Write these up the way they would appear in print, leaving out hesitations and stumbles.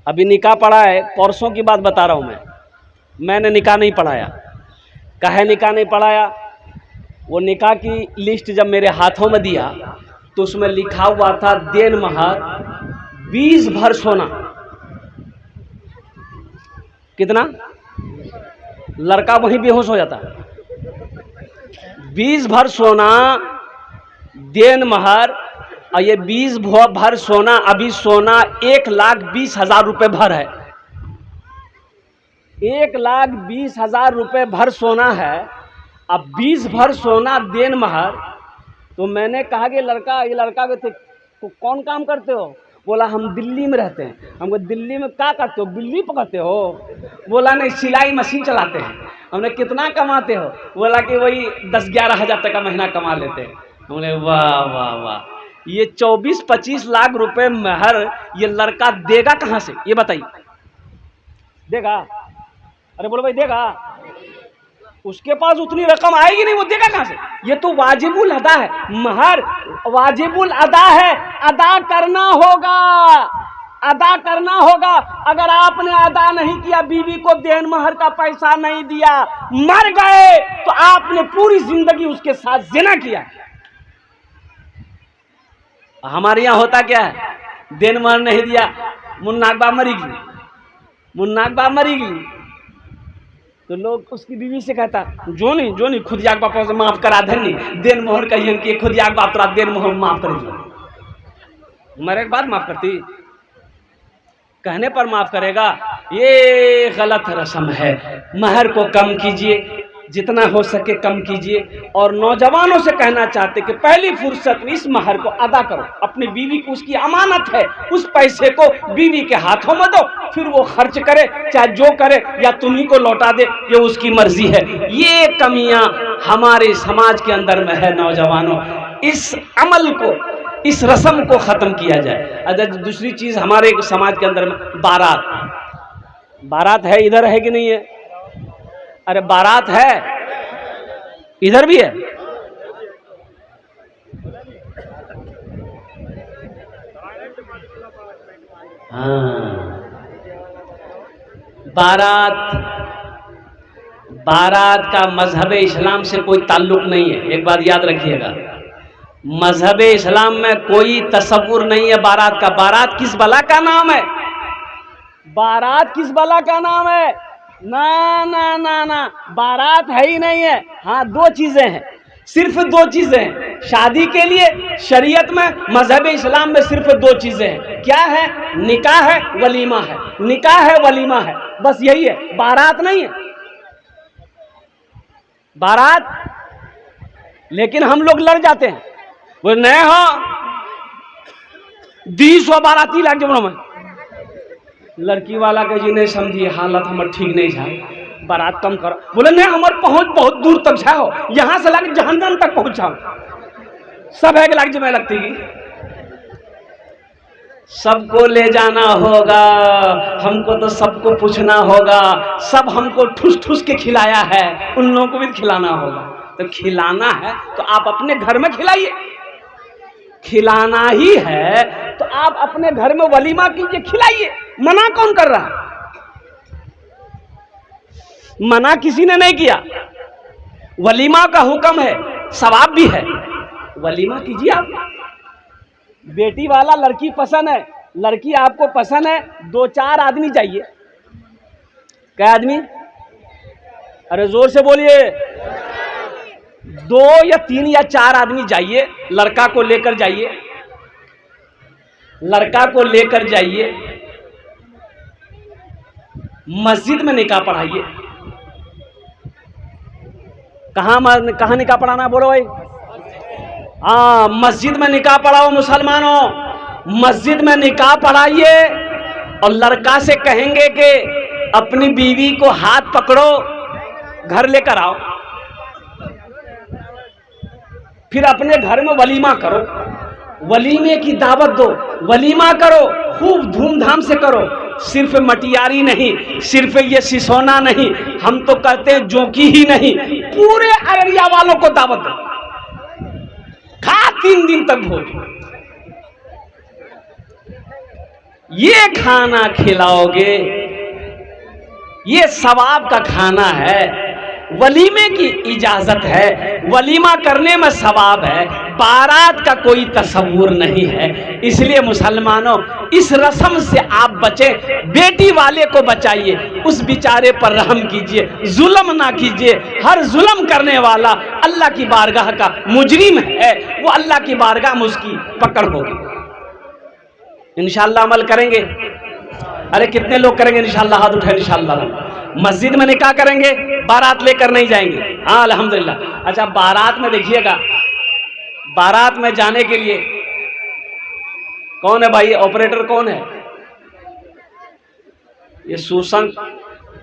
अभी निकाह पढ़ा है, परसों की बात बता रहा हूँ मैंने निकाह नहीं पढ़ाया। काहे निकाह नहीं पढ़ाया? वो निकाह की लिस्ट जब मेरे हाथों में दिया तो उसमें लिखा हुआ था देन महर 20 भर सोना। कितना? लड़का वहीं बेहोश हो जाता। 20 भर सोना देन महर, और ये 20 भर सोना, अभी सोना 1,20,000 रुपये भर है। 1,20,000 रुपये भर सोना है। अब 20 भर सोना देन महर। तो मैंने कहा कि ये लड़का थे तो कौन काम करते हो? बोला हम दिल्ली में रहते हैं। हमको दिल्ली में क्या करते हो? बिल्ली पकड़ते हो? बोला नहीं, सिलाई मशीन चलाते हैं। हमने कितना कमाते हो? बोला कि वही 10-11 हज़ार तक का महीना कमा लेते हैं। हमने वाह वाह वाह, ये 24-25 लाख रुपए महर ये लड़का देगा कहाँ से? ये बताइए, देगा? अरे बोलो भाई, देगा? उसके पास उतनी रकम आएगी नहीं, वो देगा कहाँ से? ये तो वाजिबुल अदा है, महर वाजिबुल अदा है, अदा करना होगा, अदा करना होगा। अगर आपने अदा नहीं किया, बीवी को देन महर का पैसा नहीं दिया, मर गए तो आपने पूरी जिंदगी उसके साथ जिना किया। हमारे यहाँ होता क्या है? देन महर नहीं दिया, मुन्नाक बाप मरी गई, मुन्नाक बाप मरी गई, तो लोग उसकी बीवी से कहता जो नहीं खुद याक बाप से माफ करा धनी देन मोहर कहिए कि खुद याक बाप तोरा देन मोहर माफ कर दो। मरे के बाद माफ करती? कहने पर माफ करेगा? ये गलत रस्म है। महर को कम कीजिए, जितना हो सके कम कीजिए। और नौजवानों से कहना चाहते कि पहली फुर्सत में इस महर को अदा करो। अपनी बीवी को, उसकी अमानत है, उस पैसे को बीवी के हाथों में दो, फिर वो खर्च करे, चाहे जो करे, या तुम्ही को लौटा दे, ये उसकी मर्जी है। ये कमियां हमारे समाज के अंदर में है। नौजवानों, इस अमल को, इस रस्म को खत्म किया जाए। अगर दूसरी चीज हमारे समाज के अंदर में बारात है, इधर है कि नहीं है? अरे बारात है, इधर भी है। हाँ, बारात का मजहब इस्लाम से कोई ताल्लुक नहीं है। एक बात याद रखिएगा, मजहब इस्लाम में कोई तसव्वुर नहीं है बारात का। बारात किस बला का नाम है? बारात किस बला का नाम है? ना ना ना ना, बारात है ही नहीं है। हाँ, 2 चीजें हैं, सिर्फ 2 चीजें हैं शादी के लिए। शरीयत में, मजहब इस्लाम में सिर्फ 2 चीजें हैं। क्या है? निकाह है, वलीमा है। निकाह है, वलीमा है, बस यही है। बारात नहीं है, बारात। लेकिन हम लोग लड़ जाते हैं, वो नहीं हो 200 बाराती लाग जब में लड़की वाला के जी नहीं समझिए, हालत हमारे ठीक नहीं है, बारात कम करो। बोले नहीं, हमारे पहुंच बहुत दूर तक जाओ, यहां से लग जहन्नम तक पहुंचाओ। सब है कि लाग जब लगती की सबको ले जाना होगा, हमको तो सबको पूछना होगा। सब हमको ठूस ठूस के खिलाया है, उन लोगों को भी खिलाना होगा। तो खिलाना है तो आप अपने घर में खिलाइए। खिलाना ही है तो आप अपने घर में वलीमा कीजिए, खिलाइए। मना कौन कर रहा है? मना किसी ने नहीं किया। वलीमा का हुक्म है, सवाब भी है, वलीमा कीजिए आप। बेटी वाला लड़की पसंद है, लड़की आपको पसंद है, 2-4 आदमी चाहिए। क्या आदमी? अरे जोर से बोलिए। 2 या 3 या 4 आदमी जाइए, लड़का को लेकर जाइए, लड़का को लेकर जाइए, मस्जिद में निकाह पढ़ाइए। कहाँ निकाह पढ़ाना बोलो भाई? हाँ, मस्जिद में निकाह पढ़ाओ मुसलमानों, मस्जिद में निकाह पढ़ाइए। और लड़का से कहेंगे कि अपनी बीवी को हाथ पकड़ो, घर लेकर आओ, फिर अपने घर में वलीमा करो, वलीमे की दावत दो, वलीमा करो, खूब धूमधाम से करो। सिर्फ मटियारी नहीं, सिर्फ ये सिसोना नहीं, हम तो कहते हैं जोकी ही नहीं, पूरे अररिया वालों को दावत दो, खा 3 दिन तक भोज। ये खाना खिलाओगे, ये सवाब का खाना है, वलीमे की इजाजत है, वलीमा करने में सवाब है, बारात का कोई तस्वुर नहीं है। इसलिए मुसलमानों, इस रस्म से आप बचें, बेटी वाले को बचाइए, उस बेचारे पर रहम कीजिए, जुल्म ना कीजिए। हर जुल्म करने वाला अल्लाह की बारगाह का मुजरिम है, वो अल्लाह की बारगाह में उसकी पकड़ होगी। इंशाअल्लाह अमल करेंगे। अरे कितने लोग करेंगे इंशाअल्लाह? हाथ उठाए इंशाअल्लाह। मस्जिद में निकाह करेंगे, बारात लेकर नहीं जाएंगे। हाँ अल्हम्दुलिल्लाह। अच्छा, बारात में देखिएगा, बारात में जाने के लिए कौन है भाई? ऑपरेटर कौन है? ये सुसंग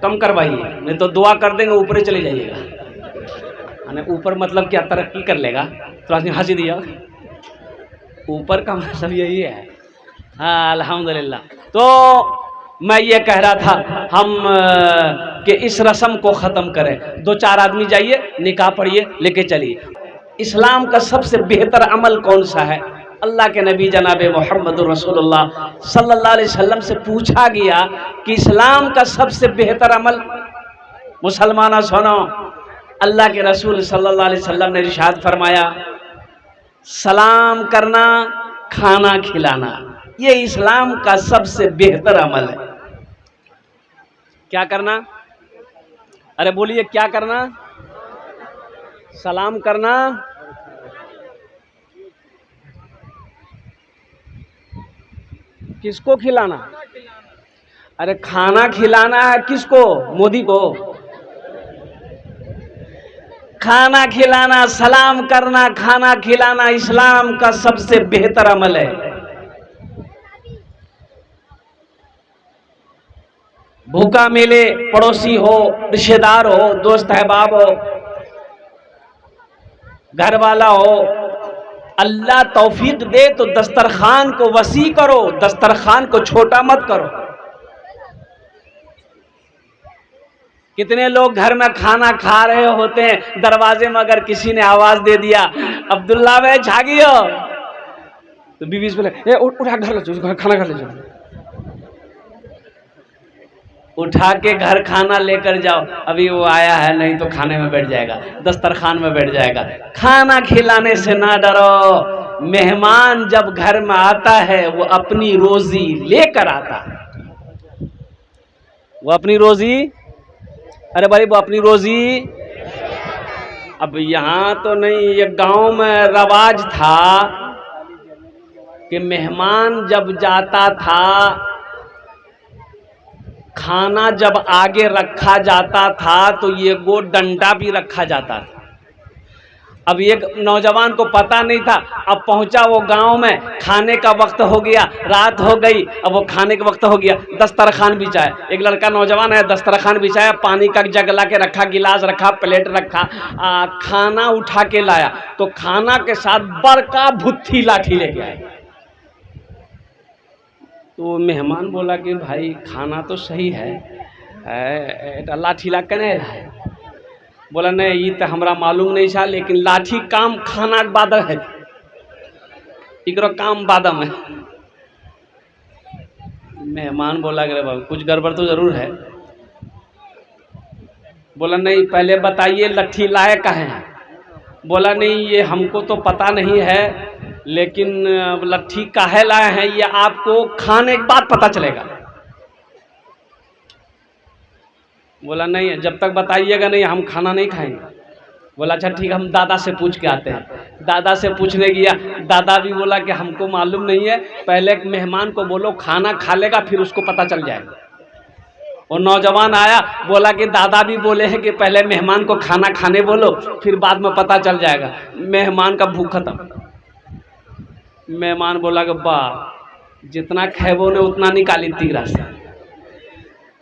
कम करवाइए, नहीं तो दुआ कर देंगे ऊपर चले जाइएगा। ऊपर मतलब क्या, तरक्की कर लेगा? थोड़ा सी हंसी दिया, ऊपर का मतलब यही है। हाँ अल्हम्दुलिल्लाह। तो मैं ये कह रहा था हम कि इस रस्म को ख़त्म करें। 2-4 आदमी जाइए, निकाह पढ़िए, लेके चलिए। इस्लाम का सबसे बेहतर अमल कौन सा है? अल्लाह के नबी जनाब मोहम्मद रसूलुल्लाह सल्लल्लाहु अलैहि वसल्लम से पूछा गया कि इस्लाम का सबसे बेहतर अमल, मुसलमाना सुनो, अल्लाह के रसूल सल्लल्लाहु अलैहि वसल्लम ने इरशाद फरमाया, सलाम करना, खाना खिलाना, ये इस्लाम का सबसे बेहतर अमल है। क्या करना? अरे बोलिए, क्या करना? सलाम करना, किसको खिलाना? अरे खाना खिलाना है किसको? मोदी को। खाना खिलाना, सलाम करना, खाना खिलाना इस्लाम का सबसे बेहतर अमल है। भूखा मिले, पड़ोसी हो, रिश्तेदार हो, दोस्त अहबाब हो, घर वाला हो, अल्लाह तौफीक दे तो दस्तरखान को वसी करो, दस्तरखान को छोटा मत करो। कितने लोग घर में खाना खा रहे होते हैं, दरवाजे में अगर किसी ने आवाज दे दिया, अब्दुल्ला भाई झागियो, तो बीवी से बोले, उठा घर ले जाओ, खाना घर ले जाओ, उठा के घर खाना लेकर जाओ, अभी वो आया है, नहीं तो खाने में बैठ जाएगा, दस्तरखान में बैठ जाएगा। खाना खिलाने से ना डरो। मेहमान जब घर में आता है वो अपनी रोजी लेकर आता है। वो अपनी रोजी, अरे भाई वो अपनी रोजी, अब यहाँ तो नहीं, ये गांव में रवाज था कि मेहमान जब जाता था, खाना जब आगे रखा जाता था तो ये गो डंडा भी रखा जाता था। अब एक नौजवान को पता नहीं था, अब पहुंचा वो गांव में, खाने का वक्त हो गया, रात हो गई, अब वो खाने का वक्त हो गया, दस्तरखान बिछाया। एक लड़का नौजवान है, दस्तरखान बिछाया, पानी का जग ला के रखा, गिलास रखा, प्लेट रखा, खाना उठा के लाया, तो खाना के साथ बड़का भुत्थी लाठी लेके आया। तो मेहमान बोला कि भाई खाना तो सही है, लाठी ला कने है? बोला नहीं, ये तो हमरा मालूम नहीं था, लेकिन लाठी काम खाना के बाद है, इकरो काम बादम है। मेहमान बोला कि बाबू कुछ गड़बड़ तो जरूर है। बोला नहीं, पहले बताइए लट्ठी लाए कहाँ है? बोला नहीं, ये हमको तो पता नहीं है, लेकिन लट्ठी काहे लाए हैं ये आपको खाने के बाद पता चलेगा। बोला नहीं, जब तक बताइएगा नहीं हम खाना नहीं खाएंगे। बोला अच्छा ठीक है, हम दादा से पूछ के आते हैं। दादा से पूछने गया, दादा भी बोला कि हमको मालूम नहीं है, पहले मेहमान को बोलो खाना खा लेगा, फिर उसको पता चल जाएगा। और नौजवान आया, बोला कि दादा भी बोले हैं कि पहले मेहमान को खाना खाने बोलो, फिर बाद में पता चल जाएगा। मेहमान का भूख खत्म। मेहमान बोला कि वाह, जितना खेबो ने उतना निकाली तीरा से।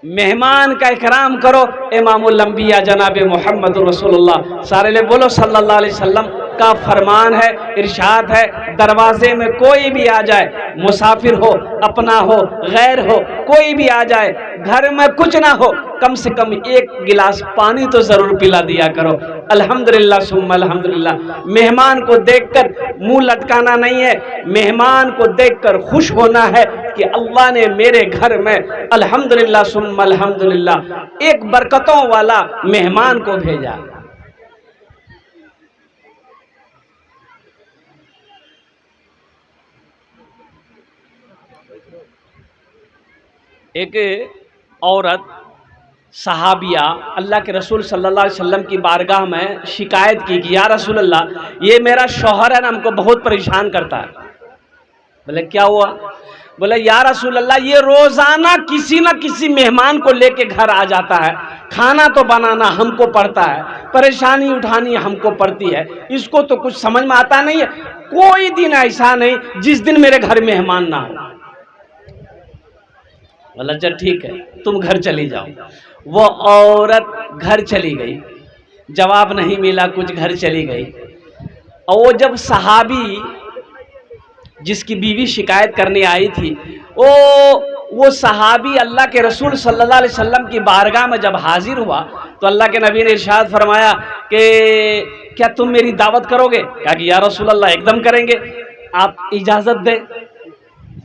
मेहमान का इकराम करो। इमामुल अंबिया जनाब मोहम्मद रसूलुल्लाह सारे ले बोलो सल्लल्लाहु अलैहि वसल्लम का फरमान है, इरशाद है, दरवाजे में कोई भी आ जाए, मुसाफिर हो, अपना हो, गैर हो, कोई भी आ जाए, घर में कुछ ना हो, कम से कम एक गिलास पानी तो जरूर पिला दिया करो। अल्हम्दुलिल्लाह सुम्मा अल्हम्दुलिल्लाह। मेहमान को देखकर मुंह लटकाना नहीं है, मेहमान को देखकर खुश होना है कि अल्लाह ने मेरे घर में अल्हम्दुलिल्लाह सुम्मा अल्हम्दुलिल्लाह एक बरकतों वाला मेहमान को भेजा। एक औरत सहाबिया अल्लाह के रसूल सल्लल्लाहु अलैहि वसल्लम की बारगाह में शिकायत की कि या रसूल अल्लाह, ये मेरा शौहर है ना, हमको बहुत परेशान करता है। बोले क्या हुआ? बोले या रसूल अल्लाह, ये रोजाना किसी न किसी मेहमान को लेके घर आ जाता है, खाना तो बनाना हमको पड़ता है, परेशानी उठानी हमको पड़ती है, इसको तो कुछ समझ में आता नहीं है। कोई दिन ऐसा नहीं जिस दिन मेरे घर मेहमान ना हो। बोला चल ठीक है, तुम घर चली जाओ। वो औरत घर चली गई, जवाब नहीं मिला, कुछ घर चली गई। और वो जब सहाबी जिसकी बीवी शिकायत करने आई थी, वो सहाबी अल्लाह के रसूल सल्लल्लाहु अलैहि वसल्लम की बारगाह में जब हाजिर हुआ तो अल्लाह के नबी ने इरशाद फरमाया कि क्या तुम मेरी दावत करोगे? कहा कि या रसूल अल्लाह एकदम करेंगे, आप इजाज़त दें।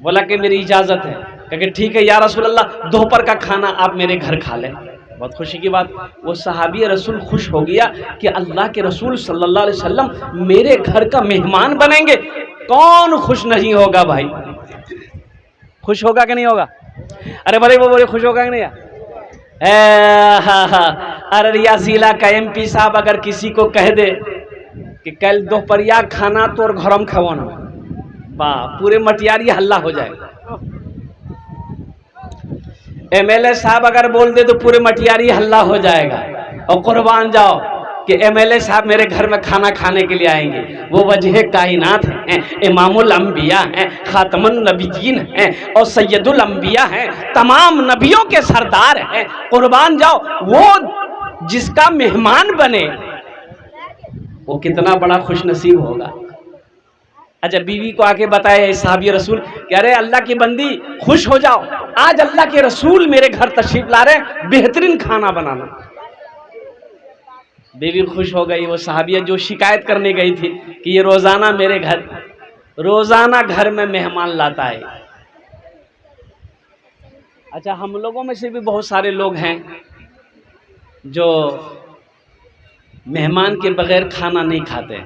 बोला कि मेरी इजाज़त है। कहा ठीक है या रसूल अल्लाह, दोपहर का खाना आप मेरे घर खा लें। बहुत खुशी की बात, वो सहाबी रसूल खुश हो गया कि अल्लाह के रसूल सल्लल्लाहु अलैहि वसल्लम मेरे घर का मेहमान बनेंगे। कौन खुश नहीं होगा भाई? खुश होगा कि नहीं होगा? अरे बड़े वो बोले खुश होगा कि नहीं? अररिया जिला का MP साहब अगर किसी को कह दे कि कल दोपहरिया खाना तो और घरम खवाना, वाह, पूरे मटियारी हल्ला हो जाएगा। MLA साहब अगर बोल दे तो पूरे मटियारी हल्ला हो जाएगा। और कुर्बान जाओ कि MLA साहब मेरे घर में खाना खाने के लिए आएंगे। वो वजह कायनात हैं, इमामुल अंबिया हैं, खातमुन नबीयीन हैं और सैयदुल अंबिया हैं, तमाम नबियों के सरदार हैं। कुर्बान जाओ, वो जिसका मेहमान बने वो कितना बड़ा खुश नसीब होगा। अच्छा, बीवी को आके बताया सहाबी रसूल कि अरे अल्लाह की बंदी खुश हो जाओ, आज अल्लाह के रसूल मेरे घर तशरीफ ला रहे, बेहतरीन खाना बनाना। बीवी खुश हो गई। वो सहाबिया जो शिकायत करने गई थी कि ये रोजाना मेरे घर, रोजाना घर में मेहमान लाता है। अच्छा, हम लोगों में से भी बहुत सारे लोग हैं जो मेहमान के बगैर खाना नहीं खाते।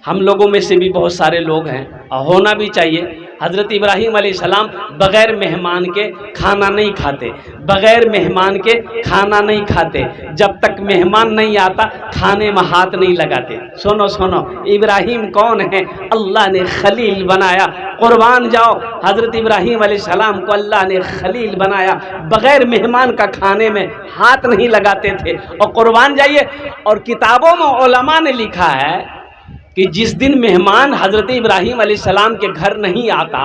हम लोगों में से भी बहुत सारे लोग हैं, और होना भी चाहिए। हज़रत इब्राहीम अलैहिस्सलाम बग़ैर मेहमान के खाना नहीं खाते, बग़ैर मेहमान के खाना नहीं खाते। जब तक मेहमान नहीं आता खाने में हाथ नहीं लगाते। सुनो सुनो, इब्राहीम कौन है? अल्लाह ने खलील बनाया। कुर्बान जाओ, हज़रत इब्राहीम अलैहिस्सलाम को अल्लाह ने खलील बनाया, बग़ैर मेहमान का खाने में हाथ नहीं लगाते थे। और कुर्बान जाइए, और किताबों में उलमा ने लिखा है कि जिस दिन मेहमान हजरत इब्राहीम अलैहिस्सलाम के घर नहीं आता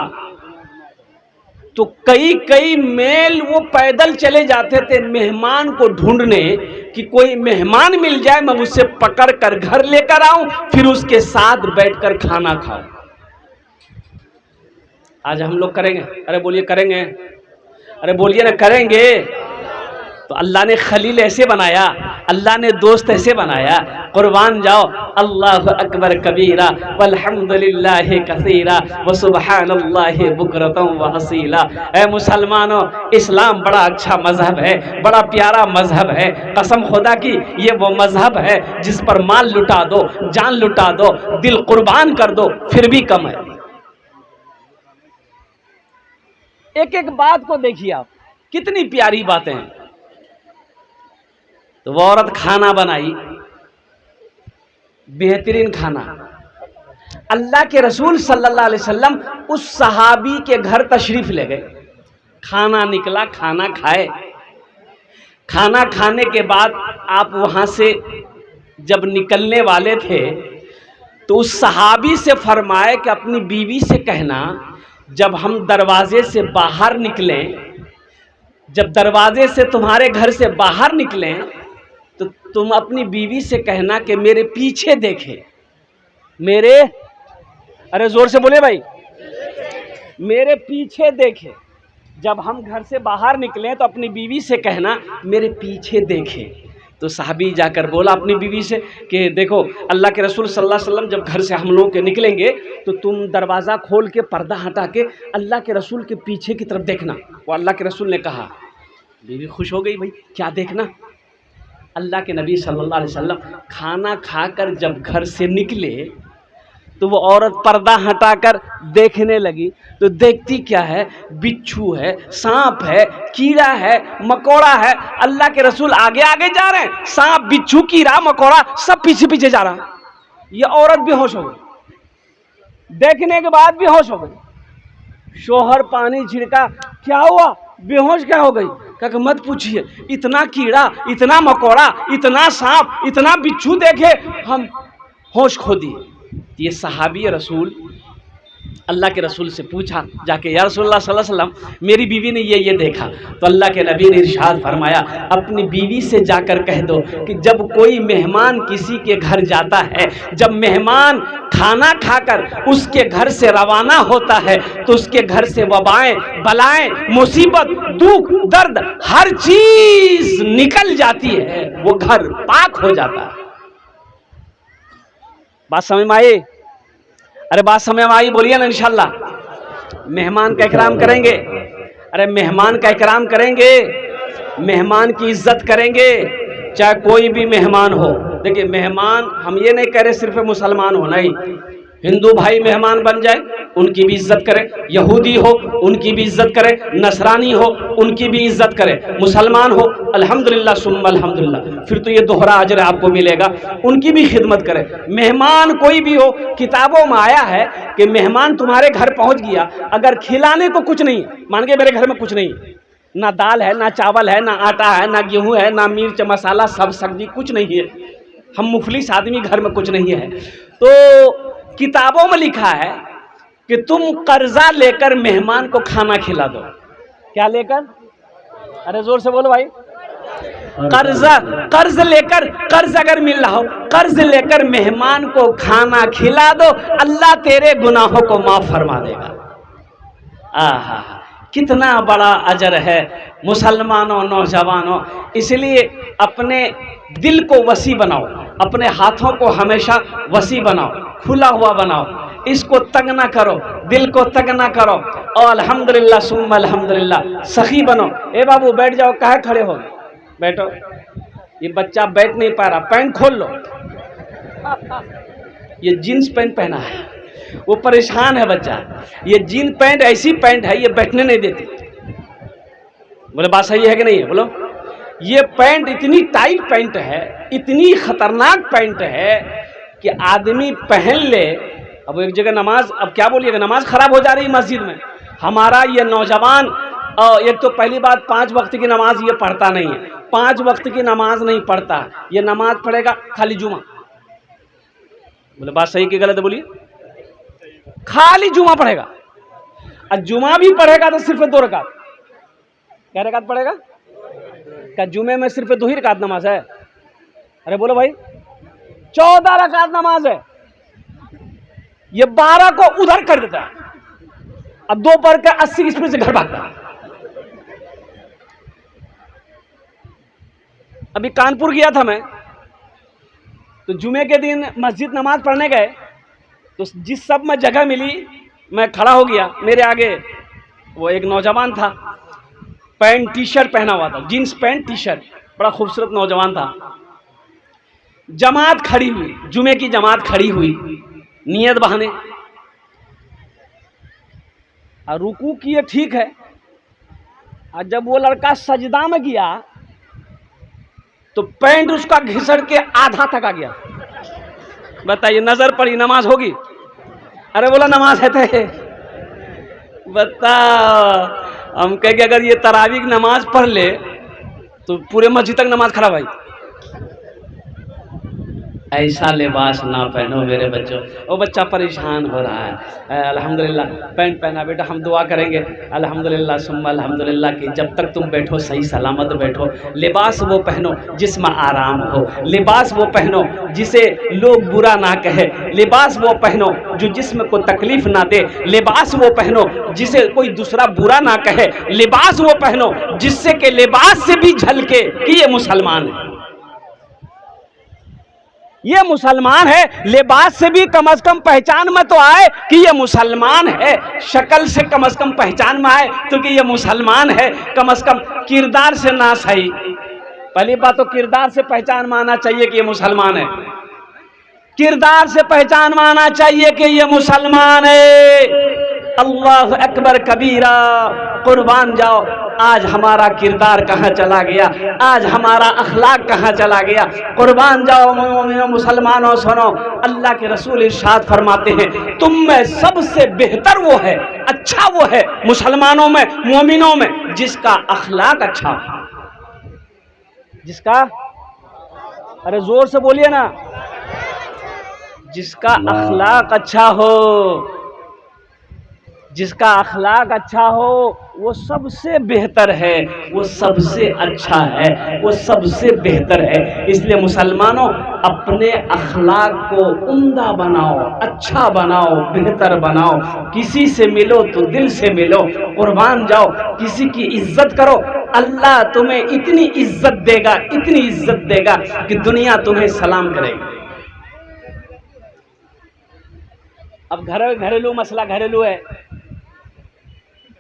तो कई कई मील वो पैदल चले जाते थे मेहमान को ढूंढने कि कोई मेहमान मिल जाए, मैं उसे पकड़ कर घर लेकर आऊं, फिर उसके साथ बैठकर खाना खाऊं। आज हम लोग करेंगे? अरे बोलिए करेंगे, अरे बोलिए ना करेंगे। तो अल्लाह ने खलील ऐसे बनाया, अल्लाह ने दोस्त ऐसे बनाया। कुर्बान जाओ, अल्लाह अकबर कबीरा वल्हम्दुलिल्लाहि कसीरा व सुबहानल्लाहि बुकरतम व असीला। ऐ मुसलमानों, इस्लाम बड़ा अच्छा मजहब है, बड़ा प्यारा मजहब है। कसम खुदा की ये वो मजहब है जिस पर माल लुटा दो, जान लुटा दो, दिल कुर्बान कर दो, फिर भी कम है। एक एक बात को देखिए आप, कितनी प्यारी बातें हैं। तो वो औरत खाना बनाई, बेहतरीन खाना। अल्लाह के रसूल सल्लल्लाहु अलैहि वसल्लम उस सहाबी के घर तशरीफ ले गए। खाना निकला, खाना खाए। खाना खाने के बाद आप वहां से जब निकलने वाले थे तो उस सहाबी से फरमाए कि अपनी बीवी से कहना जब हम दरवाजे से बाहर निकलें, जब दरवाजे से तुम्हारे घर से बाहर निकलें तो तुम अपनी बीवी से कहना कि मेरे पीछे देखे, मेरे, अरे जोर से बोले भाई, मेरे पीछे देखे। जब हम घर से बाहर निकलें तो अपनी बीवी से कहना मेरे पीछे देखे, तो साहबी जाकर बोला अपनी बीवी से कि देखो अल्लाह के रसूल सल्लल्लाहु अलैहि वसल्लम जब घर से हम लोग के निकलेंगे तो तुम दरवाज़ा खोल के पर्दा हटा के अल्लाह के रसूल के पीछे की तरफ देखना। वो अल्लाह के रसूल ने कहा। बीवी खुश हो गई, भाई क्या देखना। अल्लाह के नबी सल्लल्लाहु अलैहि वसल्लम खाना खाकर जब घर से निकले तो वो औरत पर्दा हटाकर देखने लगी। तो देखती क्या है, बिच्छू है, सांप है, कीड़ा है, मकोड़ा है। अल्लाह के रसूल आगे आगे जा रहे हैं, सांप, बिच्छू, कीड़ा, मकोड़ा सब पीछे पीछे जा रहा। ये औरत बेहोश हो गई, देखने के बाद बेहोश हो गई। शोहर पानी छिड़का, क्या हुआ, बेहोश क्या हो गई? कहा मत पूछिए, इतना कीड़ा, इतना मकोड़ा, इतना सांप, इतना बिच्छू देखे हम होश खो दिए। ये सहाबी रसूल अल्लाह के रसूल से पूछा जाके, या रसूलल्लाह सल्लल्लाहु अलैहि वसल्लम मेरी बीवी ने ये देखा। तो अल्लाह के नबी ने इरशाद फरमाया, अपनी बीवी से जाकर कह दो कि जब कोई मेहमान किसी के घर जाता है, जब मेहमान खाना खाकर उसके घर से रवाना होता है तो उसके घर से वबाएं, बलाएं, मुसीबत, दुख, दर्द हर चीज निकल जाती है, वो घर पाक हो जाता है। बात समझ में आई? अरे बात समझ में आई? बोलिए ना इंशाल्लाह। मेहमान का इकराम करेंगे, अरे मेहमान का इकराम करेंगे, मेहमान की इज्जत करेंगे, चाहे कोई भी मेहमान हो। देखिए मेहमान, हम ये नहीं कह रहे सिर्फ मुसलमान हो, नहीं, हिंदू भाई मेहमान बन जाए उनकी भी इज्जत करें, यहूदी हो उनकी भी इज्जत करें, नसरानी हो उनकी भी इज्जत करें, मुसलमान हो अल्हम्दुलिल्लाह सुम्मा अल्हम्दुलिल्लाह, फिर तो ये दोहरा अजर आपको मिलेगा, उनकी भी खिदमत करें। मेहमान कोई भी हो, किताबों में आया है कि मेहमान तुम्हारे घर पहुंच गया, अगर खिलाने को कुछ नहीं, मान के मेरे घर में कुछ नहीं, ना दाल है, ना चावल है, ना आटा है, ना गेहूँ है, ना मिर्च मसाला, सब सब्जी, कुछ नहीं है, हम मुफलिस आदमी, घर में कुछ नहीं है, तो किताबों में लिखा है कि तुम कर्जा लेकर मेहमान को खाना खिला दो। क्या लेकर? अरे जोर से बोलो भाई। कर्ज लेकर, कर्ज अगर मिल रहा हो, कर्ज लेकर मेहमान को खाना खिला दो, अल्लाह तेरे गुनाहों को माफ फरमा देगा। आहा, कितना बड़ा अजर है मुसलमानों, नौजवानों। इसलिए अपने दिल को वसी बनाओ, अपने हाथों को हमेशा वसी बनाओ, खुला हुआ बनाओ, इसको तंग ना करो, दिल को तंग ना करो, और अल्हम्दुलिल्लाह सुम्मा अल्हम्दुलिल्लाह सखी बनो। ए बाबू बैठ जाओ, काहे खड़े हो, बैठो। ये बच्चा बैठ नहीं पा रहा, पैंट खोल लो। ये जीन्स पैंट पहना है, वो परेशान है बच्चा। ये जीन पैंट ऐसी पैंट है, ये बैठने नहीं देती। बोले बात सही है कि नहीं है? बोलो। ये पैंट इतनी टाइट पैंट है, इतनी खतरनाक पैंट है कि आदमी पहन ले। अब एक जगह नमाज, अब क्या बोलिएगा, नमाज खराब हो जा रही मस्जिद में। हमारा ये नौजवान, एक तो पहली बात 5 वक्त की नमाज ये पढ़ता नहीं है, 5 वक्त की नमाज नहीं पढ़ता, ये नमाज पढ़ेगा खाली जुमा। बोले बात सही कि गलत है? बोलिए। खाली जुमा पढ़ेगा, और जुमा भी पढ़ेगा तो सिर्फ 2 रकात। क्या रकात पढ़ेगा? क्या जुमे में सिर्फ 2 ही रकात नमाज है? अरे बोलो भाई, 14 रकात नमाज है। ये 12 को उधर कर देता है, अब 2 पढ़ कर 80 स्पीड से घर भागता है। अभी कानपुर गया था मैं, तो जुमे के दिन मस्जिद नमाज पढ़ने गए, तो जिस सब में जगह मिली मैं खड़ा हो गया। मेरे आगे वो एक नौजवान था, पैंट टी शर्ट पहना हुआ था, जीन्स पैंट टी शर्ट, बड़ा खूबसूरत नौजवान था। जमात खड़ी हुई, जुमे की जमात खड़ी हुई, नियत बहाने, और रुकू किए, ठीक है। और जब वो लड़का सजदा में गया तो पैंट उसका घिसड़ के आधा तक आ गया। बताइए, नजर पड़ी, नमाज होगी? अरे बोला नमाज है थे। बता, हम कहेंगे अगर ये तरावी की नमाज पढ़ ले तो पूरे मस्जिद तक नमाज खराब आई। ऐसा लिबास ना पहनो मेरे बच्चों। वो बच्चा परेशान हो रहा है। अल्हम्दुलिल्लाह पैंट पहना। बेटा हम दुआ करेंगे अल्हम्दुलिल्लाह सुम्मा अल्हम्दुलिल्लाह कि जब तक तुम बैठो सही सलामत बैठो। लिबास वो पहनो जिसमें आराम हो, लिबास वो पहनो जिसे लोग बुरा ना कहे, लिबास वो पहनो जो जिस्म को तकलीफ ना दे, लिबास वो पहनो जिसे कोई दूसरा बुरा ना कहे, लिबास वो पहनो जिससे कि लिबास से भी झलके कि ये मुसलमान है। ये मुसलमान है, लिबास से भी कम से कम पहचान में तो आए कि ये मुसलमान है, शक्ल से कम से कम पहचान में आए तो कि ये मुसलमान है, कम से कम किरदार से ना सही। पहली बात तो किरदार से पहचान में आना चाहिए कि ये मुसलमान है, किरदार से पहचान में आना चाहिए कि ये मुसलमान है। अल्लाह अकबर कबीरा, कुर्बान जाओ, आज हमारा किरदार कहाँ चला गया, आज हमारा अखलाक कहाँ चला गया। कुर्बान जाओ मुसलमानों, सुनो, अल्लाह के रसूल इरशाद फरमाते हैं, तुम में सबसे बेहतर वो है, अच्छा वो है मुसलमानों में, मोमिनों में, जिसका अखलाक अच्छा हो। जिसका, अरे जोर से बोलिए ना, जिसका अखलाक अच्छा हो, जिसका अखलाक अच्छा हो वो सबसे बेहतर है, वो सबसे अच्छा है, वो सबसे बेहतर है। इसलिए मुसलमानों, अपने अखलाक को उम्दा बनाओ, अच्छा बनाओ, बेहतर बनाओ। किसी से मिलो तो दिल से मिलो, कुर्बान जाओ, किसी की इज्जत करो। अल्लाह तुम्हें इतनी इज्जत देगा, इतनी इज्जत देगा कि दुनिया तुम्हें सलाम करेगी। अब घरेलू मसला घरेलू है,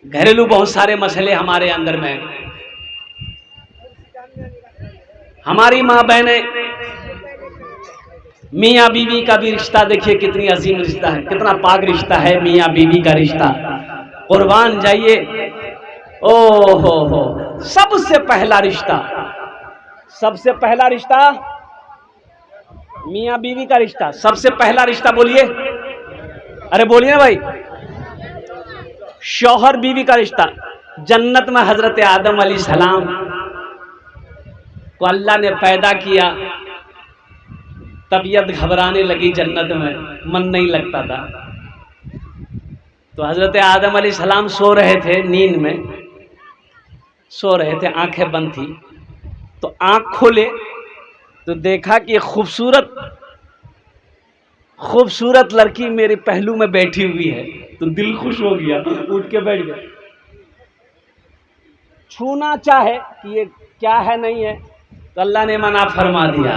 घरेलू बहुत सारे मसले हमारे अंदर में। हमारी माँ बहनें, मियाँ बीवी का भी रिश्ता देखिए कितनी अजीम रिश्ता है, कितना पाक रिश्ता है मियाँ बीवी का रिश्ता। कुर्बान जाइए, ओ हो, सबसे पहला रिश्ता, सबसे पहला रिश्ता मियाँ बीवी का रिश्ता, सबसे पहला रिश्ता बोलिए, अरे बोलिए ना भाई, शौहर बीवी का रिश्ता। जन्नत में हजरत आदम अलैहिस्सलाम को अल्लाह ने पैदा किया, तबीयत घबराने लगी, जन्नत में मन नहीं लगता था। तो हजरत आदम अलैहिस्सलाम सो रहे थे, नींद में सो रहे थे, आंखें बंद थी। तो आंख खोले तो देखा कि खूबसूरत खूबसूरत लड़की मेरे पहलू में बैठी हुई है। तो दिल खुश हो गया, उठ के बैठ गया। छूना चाहे कि ये क्या है नहीं है, तो अल्लाह ने मना फरमा दिया,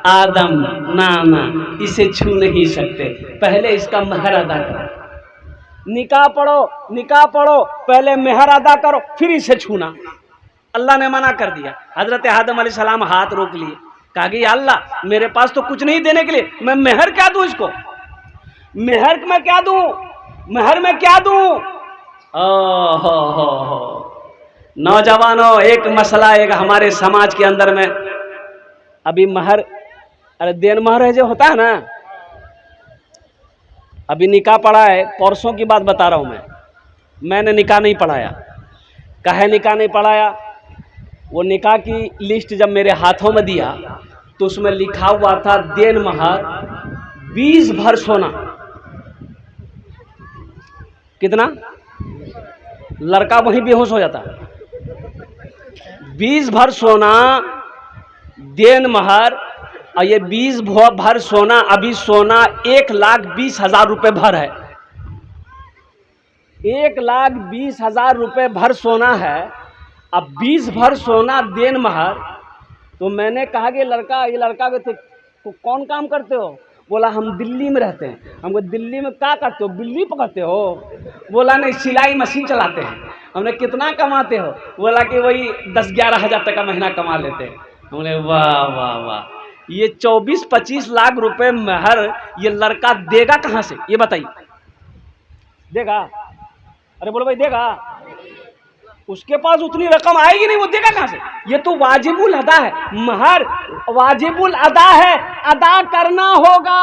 आदम ना ना, इसे छू नहीं सकते, पहले इसका महर अदा करो, निकाह पढ़ो, निकाह पढ़ो, पहले महर अदा करो, फिर इसे छूना। अल्लाह ने मना कर दिया। हजरत आदम अलैहिस्सलाम हाथ रोक लिए, कहा कि अल्लाह मेरे पास तो कुछ नहीं देने के लिए, मैं मेहर क्या दूं इसको, मेहर में क्या दूं, मेहर में क्या दूं। हो नौजवानों, एक मसला एक हमारे समाज के अंदर में अभी महर, अरे देन महर है जो होता है ना, अभी निकाह पढ़ा है, परसों की बात बता रहा हूं मैंने निकाह नहीं पढ़ाया। काहे निकाह नहीं पढ़ाया, वो निकाह की लिस्ट जब मेरे हाथों में दिया तो उसमें लिखा हुआ था देन महर 20 भर सोना। कितना? लड़का वहीं बेहोश हो जाता। 20 भर सोना देन महर, और ये 20 भर सोना, अभी सोना 1,20,000 रुपए भर है, 1,20,000 रुपए भर सोना है। अब 20 भर सोना देन महर। तो मैंने कहा कि लड़का, ये लड़का को तो कौन काम करते हो? बोला हम दिल्ली में रहते हैं। हमको दिल्ली में क्या करते हो, बिल्ली पकड़ते हो? बोला नहीं, सिलाई मशीन चलाते हैं। हमने कितना कमाते हो? बोला कि वही 10-11 हज़ार तक का महीना कमा लेते हैं। हमने वाह वाह वाह, ये 24-25 लाख रुपए महर ये लड़का देगा कहाँ से, ये बताइए, देगा? अरे बोलो भाई, देगा? उसके पास उतनी रकम आएगी नहीं, वो देगा कहां से? ये तो वाजिबुल अदा है, महर वाजिबुल अदा है, अदा करना होगा,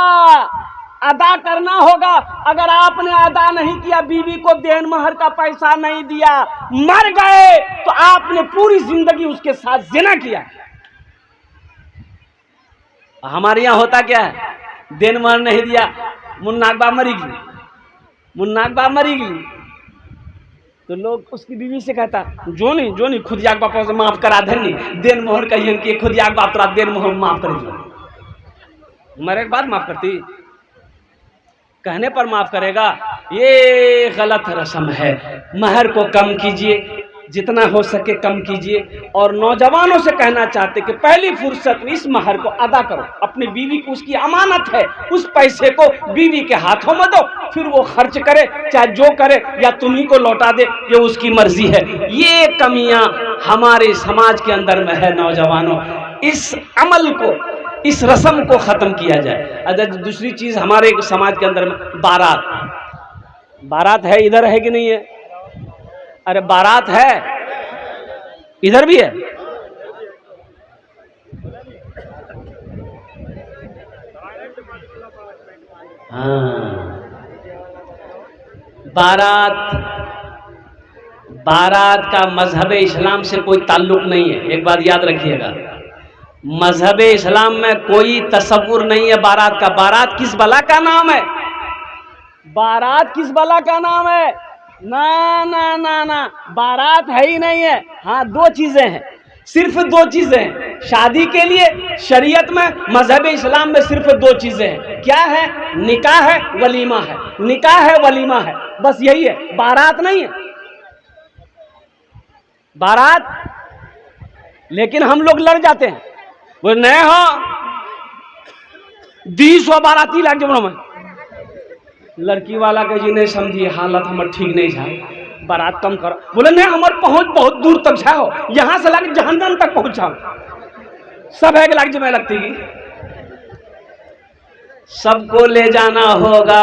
अदा करना होगा। अगर आपने अदा नहीं किया, बीवी को देन महर का पैसा नहीं दिया, मर गए, तो आपने पूरी जिंदगी उसके साथ जिना किया। हमारे यहां होता क्या है, देन महर नहीं दिया, मुन्नाक बाप मरी गई, मुन्नाक बाप मरी गई, तो लोग उसकी बीवी से कहता, जो नहीं खुद याक बाप से माफ करा धनी, देन मोहर कहिए कि खुद याक बाप तोरा देन मोहर माफ कर दिया। मरे के बाद माफ करती, कहने पर माफ करेगा? ये गलत रस्म है। महर को कम कीजिए, जितना हो सके कम कीजिए। और नौजवानों से कहना चाहते कि पहली फुर्सत में इस महर को अदा करो, अपनी बीवी को, उसकी अमानत है, उस पैसे को बीवी के हाथों में दो, फिर वो खर्च करे, चाहे जो करे, या तुम्ही को लौटा दे, ये उसकी मर्जी है। ये कमियां हमारे समाज के अंदर में है। नौजवानों, इस अमल को, इस रस्म को खत्म किया जाए। अगर दूसरी चीज हमारे समाज के अंदर में बारात है, इधर है कि नहीं है? अरे बारात है, इधर भी है। हाँ, बारात का मजहब इस्लाम से कोई ताल्लुक नहीं है। एक बात याद रखिएगा, मजहब इस्लाम में कोई तसव्वुर नहीं है बारात का। बारात किस बला का नाम है? बारात किस बला का नाम है? ना ना ना ना, बारात है ही नहीं है। हाँ, दो चीजें हैं, सिर्फ दो चीजें हैं शादी के लिए। शरीयत में, मजहब इस्लाम में सिर्फ दो चीजें हैं। क्या है? निकाह है, वलीमा है। निकाह है, वलीमा है, बस यही है, बारात नहीं है। बारात, लेकिन हम लोग लड़ जाते हैं, वो नए हो 200 बाराती लग जाओ में। लड़की वाला के जी नहीं समझिए, हालत हमार ठीक नहीं जाए, बारात कम करो। बोले नहीं, हमार पहुंच बहुत दूर तक जाओ, यहां से लग जहन्नम तक पहुंचाओ। सब है कि लग जमे लगती की सबको ले जाना होगा,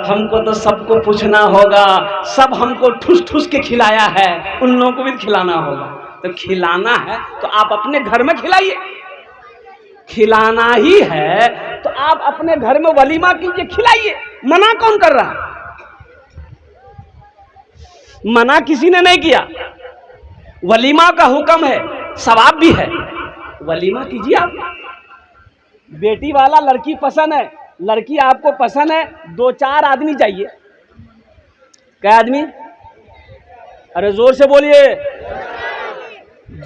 हमको तो सबको पूछना होगा। सब हमको ठुस ठुस के खिलाया है, उन लोगों को भी खिलाना होगा। तो खिलाना है तो आप अपने घर में खिलाइए। खिलाना ही है तो आप अपने घर में वलीमा कीजिए, खिलाइए। मना कौन कर रहा? मना किसी ने नहीं किया। वलीमा का हुक्म है, सवाब भी है, वलीमा कीजिए आप। बेटी वाला लड़की पसंद है, लड़की आपको पसंद है, 2-4 आदमी चाहिए। क्या आदमी? अरे जोर से बोलिए।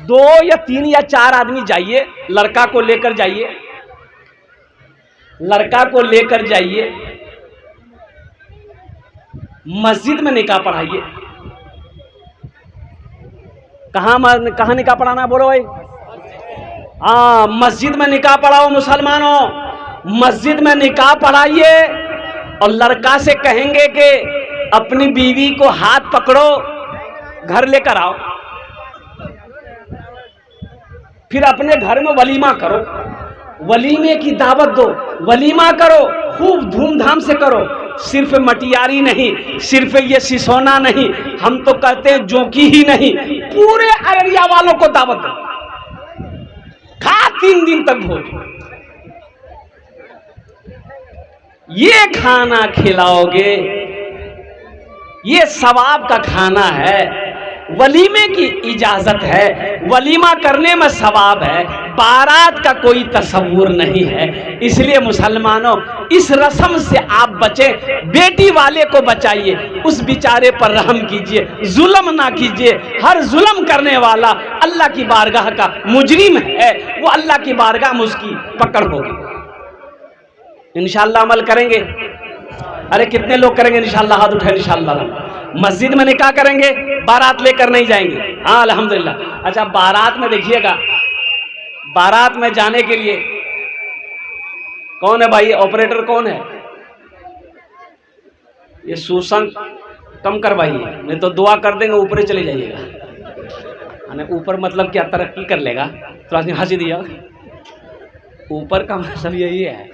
2 या 3 या 4 आदमी जाइए, लड़का को लेकर जाइए, लड़का को लेकर जाइए, मस्जिद में निकाह पढ़ाइए। कहां निकाह पढ़ाना बोलो भाई? हाँ, मस्जिद में निकाह पढ़ाओ मुसलमानों, मस्जिद में निकाह पढ़ाइए। और लड़का से कहेंगे कि अपनी बीवी को हाथ पकड़ो, घर लेकर आओ, फिर अपने घर में वलीमा करो, वलीमे की दावत दो, वलीमा करो, खूब धूमधाम से करो। सिर्फ मटियारी नहीं, सिर्फ ये सिसोना नहीं, हम तो कहते हैं जोकी ही नहीं, पूरे अररिया वालों को दावत दो। खा 3 दिन तक भोज, ये खाना खिलाओगे, ये सवाब का खाना है। वलीमे की इजाजत है, वलीमा करने में सवाब है, बारात का कोई तसव्वुर नहीं है। इसलिए मुसलमानों, इस रस्म से आप बचे, बेटी वाले को बचाइए, उस बेचारे पर रहम कीजिए, जुल्म ना कीजिए। हर जुल्म करने वाला अल्लाह की बारगाह का मुजरिम है, वो अल्लाह की बारगाह में उसकी पकड़ होगी। इंशाअल्लाह अमल करेंगे। अरे कितने लोग करेंगे इंशाअल्लाह? हाथ उठाए इंशाअल्लाह। मस्जिद में निकाह करेंगे, बारात लेकर नहीं जाएंगे। हाँ अल्हम्दुलिल्लाह। अच्छा, बारात में देखिएगा, बारात में जाने के लिए कौन है भाई? ऑपरेटर कौन है? ये सूसन कम करवाइए, नहीं तो दुआ कर देंगे ऊपर ही चले जाइएगा। ऊपर मतलब क्या, तरक्की कर लेगा? थोड़ा सी हंसी दिया, ऊपर का मतलब यही है।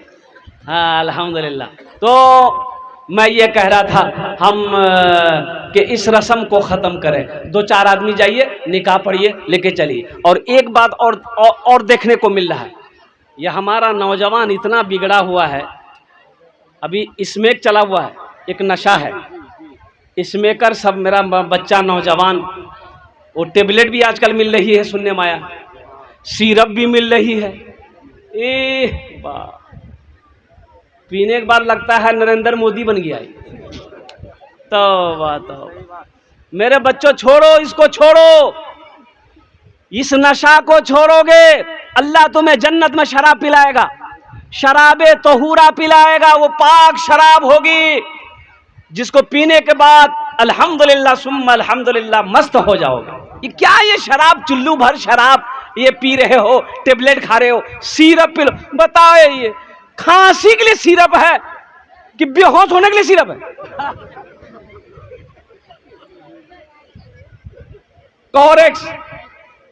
हाँ अल्हम्दुलिल्लाह। तो मैं ये कह रहा था हम कि इस रस्म को ख़त्म करें। 2-4 आदमी जाइए, निकाह पढ़िए, लेके चलिए। और एक बात और देखने को मिल रहा है, यह हमारा नौजवान इतना बिगड़ा हुआ है। अभी स्मैक चला हुआ है, एक नशा है, स्मैकर सब। मेरा बच्चा नौजवान, वो टेबलेट भी आजकल मिल रही है सुनने में आया, सिरप भी मिल रही है। वाह, पीने के बाद लगता है नरेंद्र मोदी बन गया। तो मेरे बच्चों, छोड़ो इसको, छोड़ो, इस नशा को छोड़ोगे, अल्लाह तुम्हें जन्नत में शराब पिलाएगा, शराबे तोहूरा पिलाएगा। वो पाक शराब होगी जिसको पीने के बाद अल्हम्दुलिल्लाह सुम्मा अल्हम्दुलिल्लाह मस्त हो जाओगे। ये क्या, ये शराब, चुल्लू भर शराब ये पी रहे हो, टेबलेट खा रहे हो, सिरप पी लो। बताओ ये खांसी के लिए सिरप है कि बेहोश होने के लिए सिरप है? कोरेक्स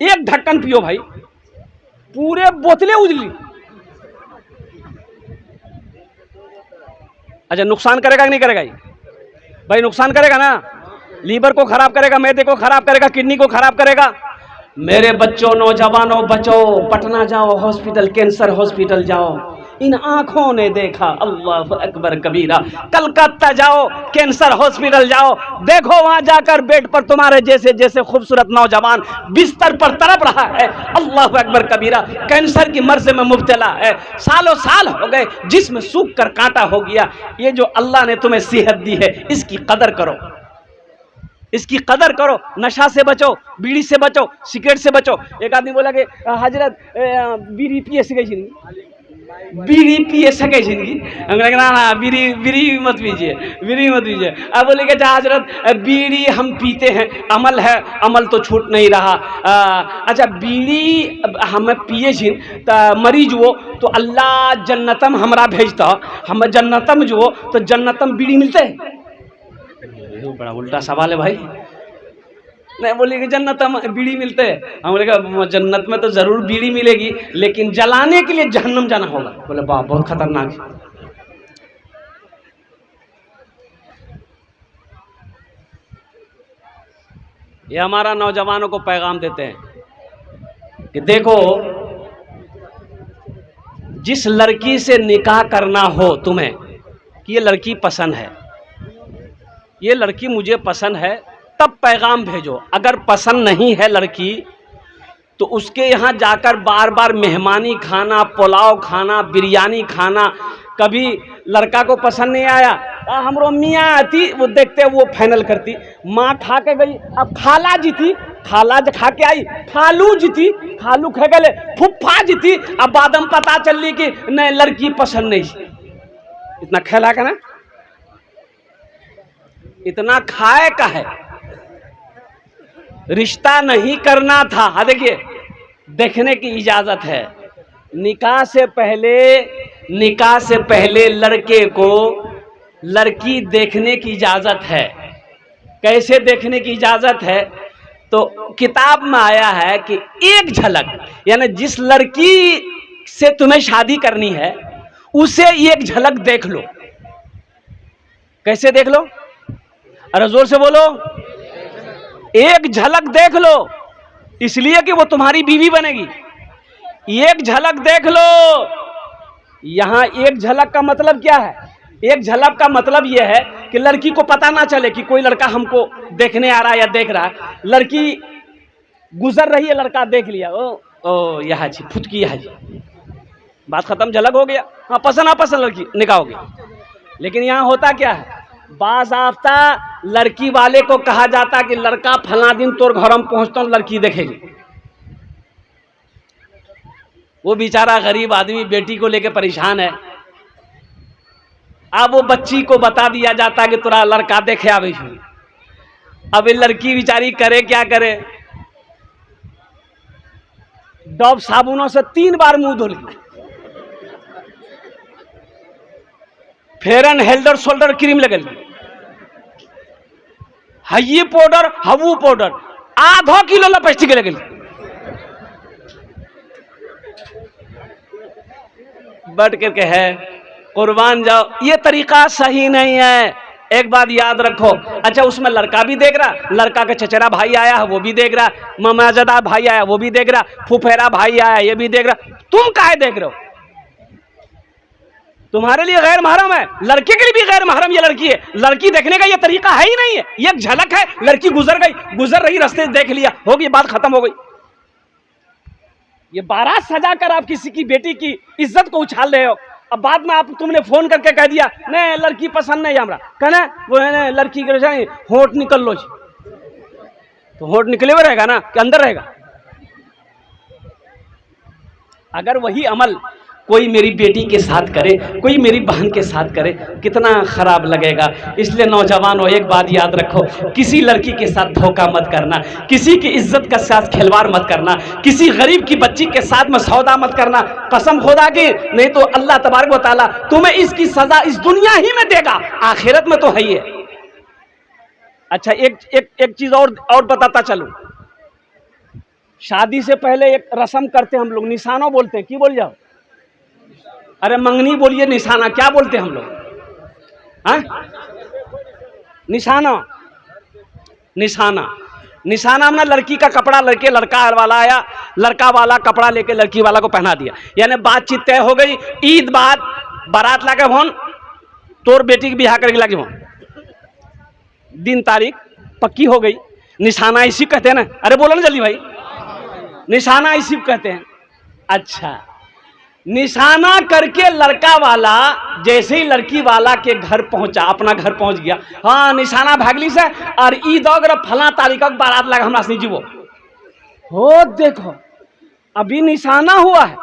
एक ढक्कन पियो भाई, पूरे बोतलें उजली। अच्छा नुकसान करेगा कि नहीं करेगा ये भाई? नुकसान करेगा ना, लीवर को खराब करेगा, मैदे को खराब करेगा, किडनी को खराब करेगा। मेरे बच्चों, नौजवानों, बचो, पटना जाओ, हॉस्पिटल, कैंसर हॉस्पिटल जाओ, इन आंखों ने देखा, अल्लाह अकबर कबीरा। कलकत्ता जाओ, कैंसर हॉस्पिटल जाओ, देखो वहां जाकर बेड पर तुम्हारे जैसे जैसे खूबसूरत नौजवान बिस्तर पर तड़प रहा है, अल्लाह अकबर कबीरा, कैंसर की मर्ज में मुब्तला है, सालों साल हो गए, जिसमें सूख कर कांटा हो गया। ये जो अल्लाह ने तुम्हें सेहत दी है, इसकी कदर करो, इसकी कदर करो। नशा से बचो, बीड़ी से बचो, सिगरेट से बचो। एक आदमी बोला कि हजरत बीड़ी पिए सके जिंदगी, बीड़ी पिए सके जिंदगी, ना बीड़ी बीड़ी मत पीजिए, बीड़ी मत पीजिए। अब बोले कि हजरत बीड़ी हम पीते हैं, अमल है, अमल तो छूट नहीं रहा। अच्छा बीड़ी हम पिए जिन तो मरीज वो तो अल्लाह जन्नतम हमरा भेजता, हम जन्नतम जो तो जन्नतम बीड़ी मिलते है? बड़ा उल्टा सवाल है भाई। नहीं बोले कि जन्नत में बीड़ी मिलते हैं, हम बोले कि जन्नत में तो जरूर बीड़ी मिलेगी, लेकिन जलाने के लिए जहन्नम जाना होगा। बोले वाह बहुत खतरनाक है। ये हमारा नौजवानों को पैगाम देते हैं कि देखो, जिस लड़की से निकाह करना हो तुम्हें कि ये लड़की पसंद है, ये लड़की मुझे पसंद है, तब पैगाम भेजो। अगर पसंद नहीं है लड़की तो उसके यहाँ जाकर बार बार मेहमानी खाना, पुलाव खाना, बिरयानी खाना। कभी लड़का को पसंद नहीं आया, हमरो मियाँ आती, वो देखते वो फाइनल करती, माँ खा के गई, अब खाला जीती, खाला खा के आई, खालू जीती, खालू खा गए, फुफ्फा जीती, अब बाद में पता चली कि नहीं लड़की पसंद नहीं। इतना खेला का ना, इतना खाए का है, रिश्ता नहीं करना था। हाँ देखिए, देखने की इजाजत है। निकाह से पहले लड़के को लड़की देखने की इजाजत है। कैसे देखने की इजाजत है? तो किताब में आया है कि एक झलक, यानी जिस लड़की से तुम्हें शादी करनी है उसे एक झलक देख लो। कैसे देख लो? अरे जोर से बोलो, एक झलक देख लो, इसलिए कि वो तुम्हारी बीवी बनेगी। एक झलक देख लो। यहां एक झलक का मतलब क्या है? एक झलक का मतलब यह है कि लड़की को पता ना चले कि कोई लड़का हमको देखने आ रहा है या देख रहा है। लड़की गुजर रही है, लड़का देख लिया, ओ यह जी फुटकी, यह जी, बात खत्म, झलक हो गया। हाँ पसंद नापसंद लड़की निकाह हो गया। लेकिन यहां होता क्या है? बाज़ाब्ता लड़की वाले को कहा जाता कि लड़का फला दिन तोर घर में पहुंचता हूं, लड़की देखेगी। वो बेचारा गरीब आदमी बेटी को लेकर परेशान है। अब वो बच्ची को बता दिया जाता कि तोरा लड़का देखे आवे। अब ये लड़की बेचारी करे क्या करे? डब साबुनों से 3 बार मुंह धो ली, फेयर एंड हेल्डर शोल्डर क्रीम लगल, हई पाउडर, हवू पाउडर, आधा किलो लिपस्टिक लगल। बढ़ करके है, कुर्बान जाओ। ये तरीका सही नहीं है, एक बात याद रखो। अच्छा उसमें लड़का भी देख रहा, लड़का का चचेरा भाई आया है वो भी देख रहा, मामाजादा भाई आया वो भी देख रहा, फुफेरा भाई आया ये भी देख रहा। तुम काहे देख रहे हो? तुम्हारे लिए गैर महरम है, लड़के के लिए भी गैर महरम ये लड़की है। लड़की देखने का ये तरीका है ही नहीं है। ये एक झलक है, लड़की गुजर गई, गुजर रही रास्ते देख लिया, हो गई, बात खत्म हो गई। ये बारात सजा कर आप किसी की बेटी की इज्जत को उछाल रहे हो। अब बाद में आप तुमने फोन करके कह दिया नहीं लड़की पसंद नहीं हमरा, कहना वो है लड़की के होंठ निकल लो जी, तो होंठ निकले हुए रहेगा ना कि अंदर रहेगा? अगर वही अमल कोई मेरी बेटी के साथ करे, कोई मेरी बहन के साथ करे, कितना ख़राब लगेगा। इसलिए नौजवानों एक बात याद रखो, किसी लड़की के साथ धोखा मत करना, किसी की इज्जत के साथ खिलवाड़ मत करना, किसी गरीब की बच्ची के साथ में सौदा मत करना, कसम खुदा की, नहीं तो अल्लाह तबारक व तआला तुम्हें इसकी सज़ा इस दुनिया ही में देगा, आखिरत में तो है ही है। अच्छा एक चीज़ और बताता चलूँ, शादी से पहले एक रस्म करते हम लोग, निशानों बोलते हैं, की बोल जाओ, अरे मंगनी बोलिए, निशाना क्या बोलते हैं हम लोग, हाँ? निशाना, निशाना, निशाना हमने लड़की का कपड़ा लड़के लड़का वाला आया, लड़का वाला कपड़ा लेके लड़की वाला को पहना दिया, यानी बातचीत तय हो गई। ईद बाद बारात लाके भोन तोर बेटी की बिहार करके लाके भोन, दिन तारीख पक्की हो गई। निशाना इसी कहते हैं ना, अरे बोलो ना जल्दी भाई, निशाना इसी कहते हैं। अच्छा, निशाना करके लड़का वाला जैसे ही लड़की वाला के घर पहुंचा, अपना घर पहुंच गया, हाँ निशाना भागली से और ईद अगर फला तारीख का बारात लगा हमरा से जीवो हो, देखो अभी निशाना हुआ है,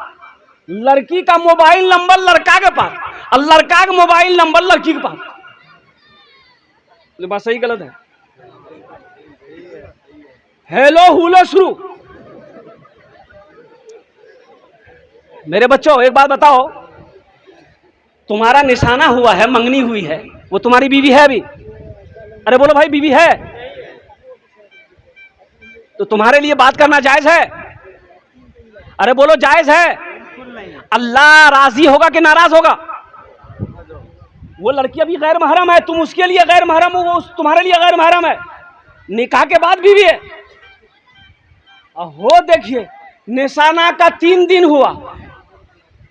लड़की का मोबाइल नंबर लड़का के पास और लड़का का मोबाइल नंबर लड़की के पास। बात सही गलत है? हेलो हुलो शुरू। मेरे बच्चों एक बात बताओ, तुम्हारा निशाना हुआ है, मंगनी हुई है, वो तुम्हारी बीवी है अभी? अरे बोलो भाई, बीवी है तो तुम्हारे लिए बात करना जायज है? अरे बोलो जायज है? अल्लाह राजी होगा कि नाराज होगा? वो लड़की अभी गैर महरम है, तुम उसके लिए गैर महरम हो, वो तुम्हारे लिए गैर महरम है, निकाह के बाद बीवी है। हो देखिए, निशाना का 3 दिन हुआ,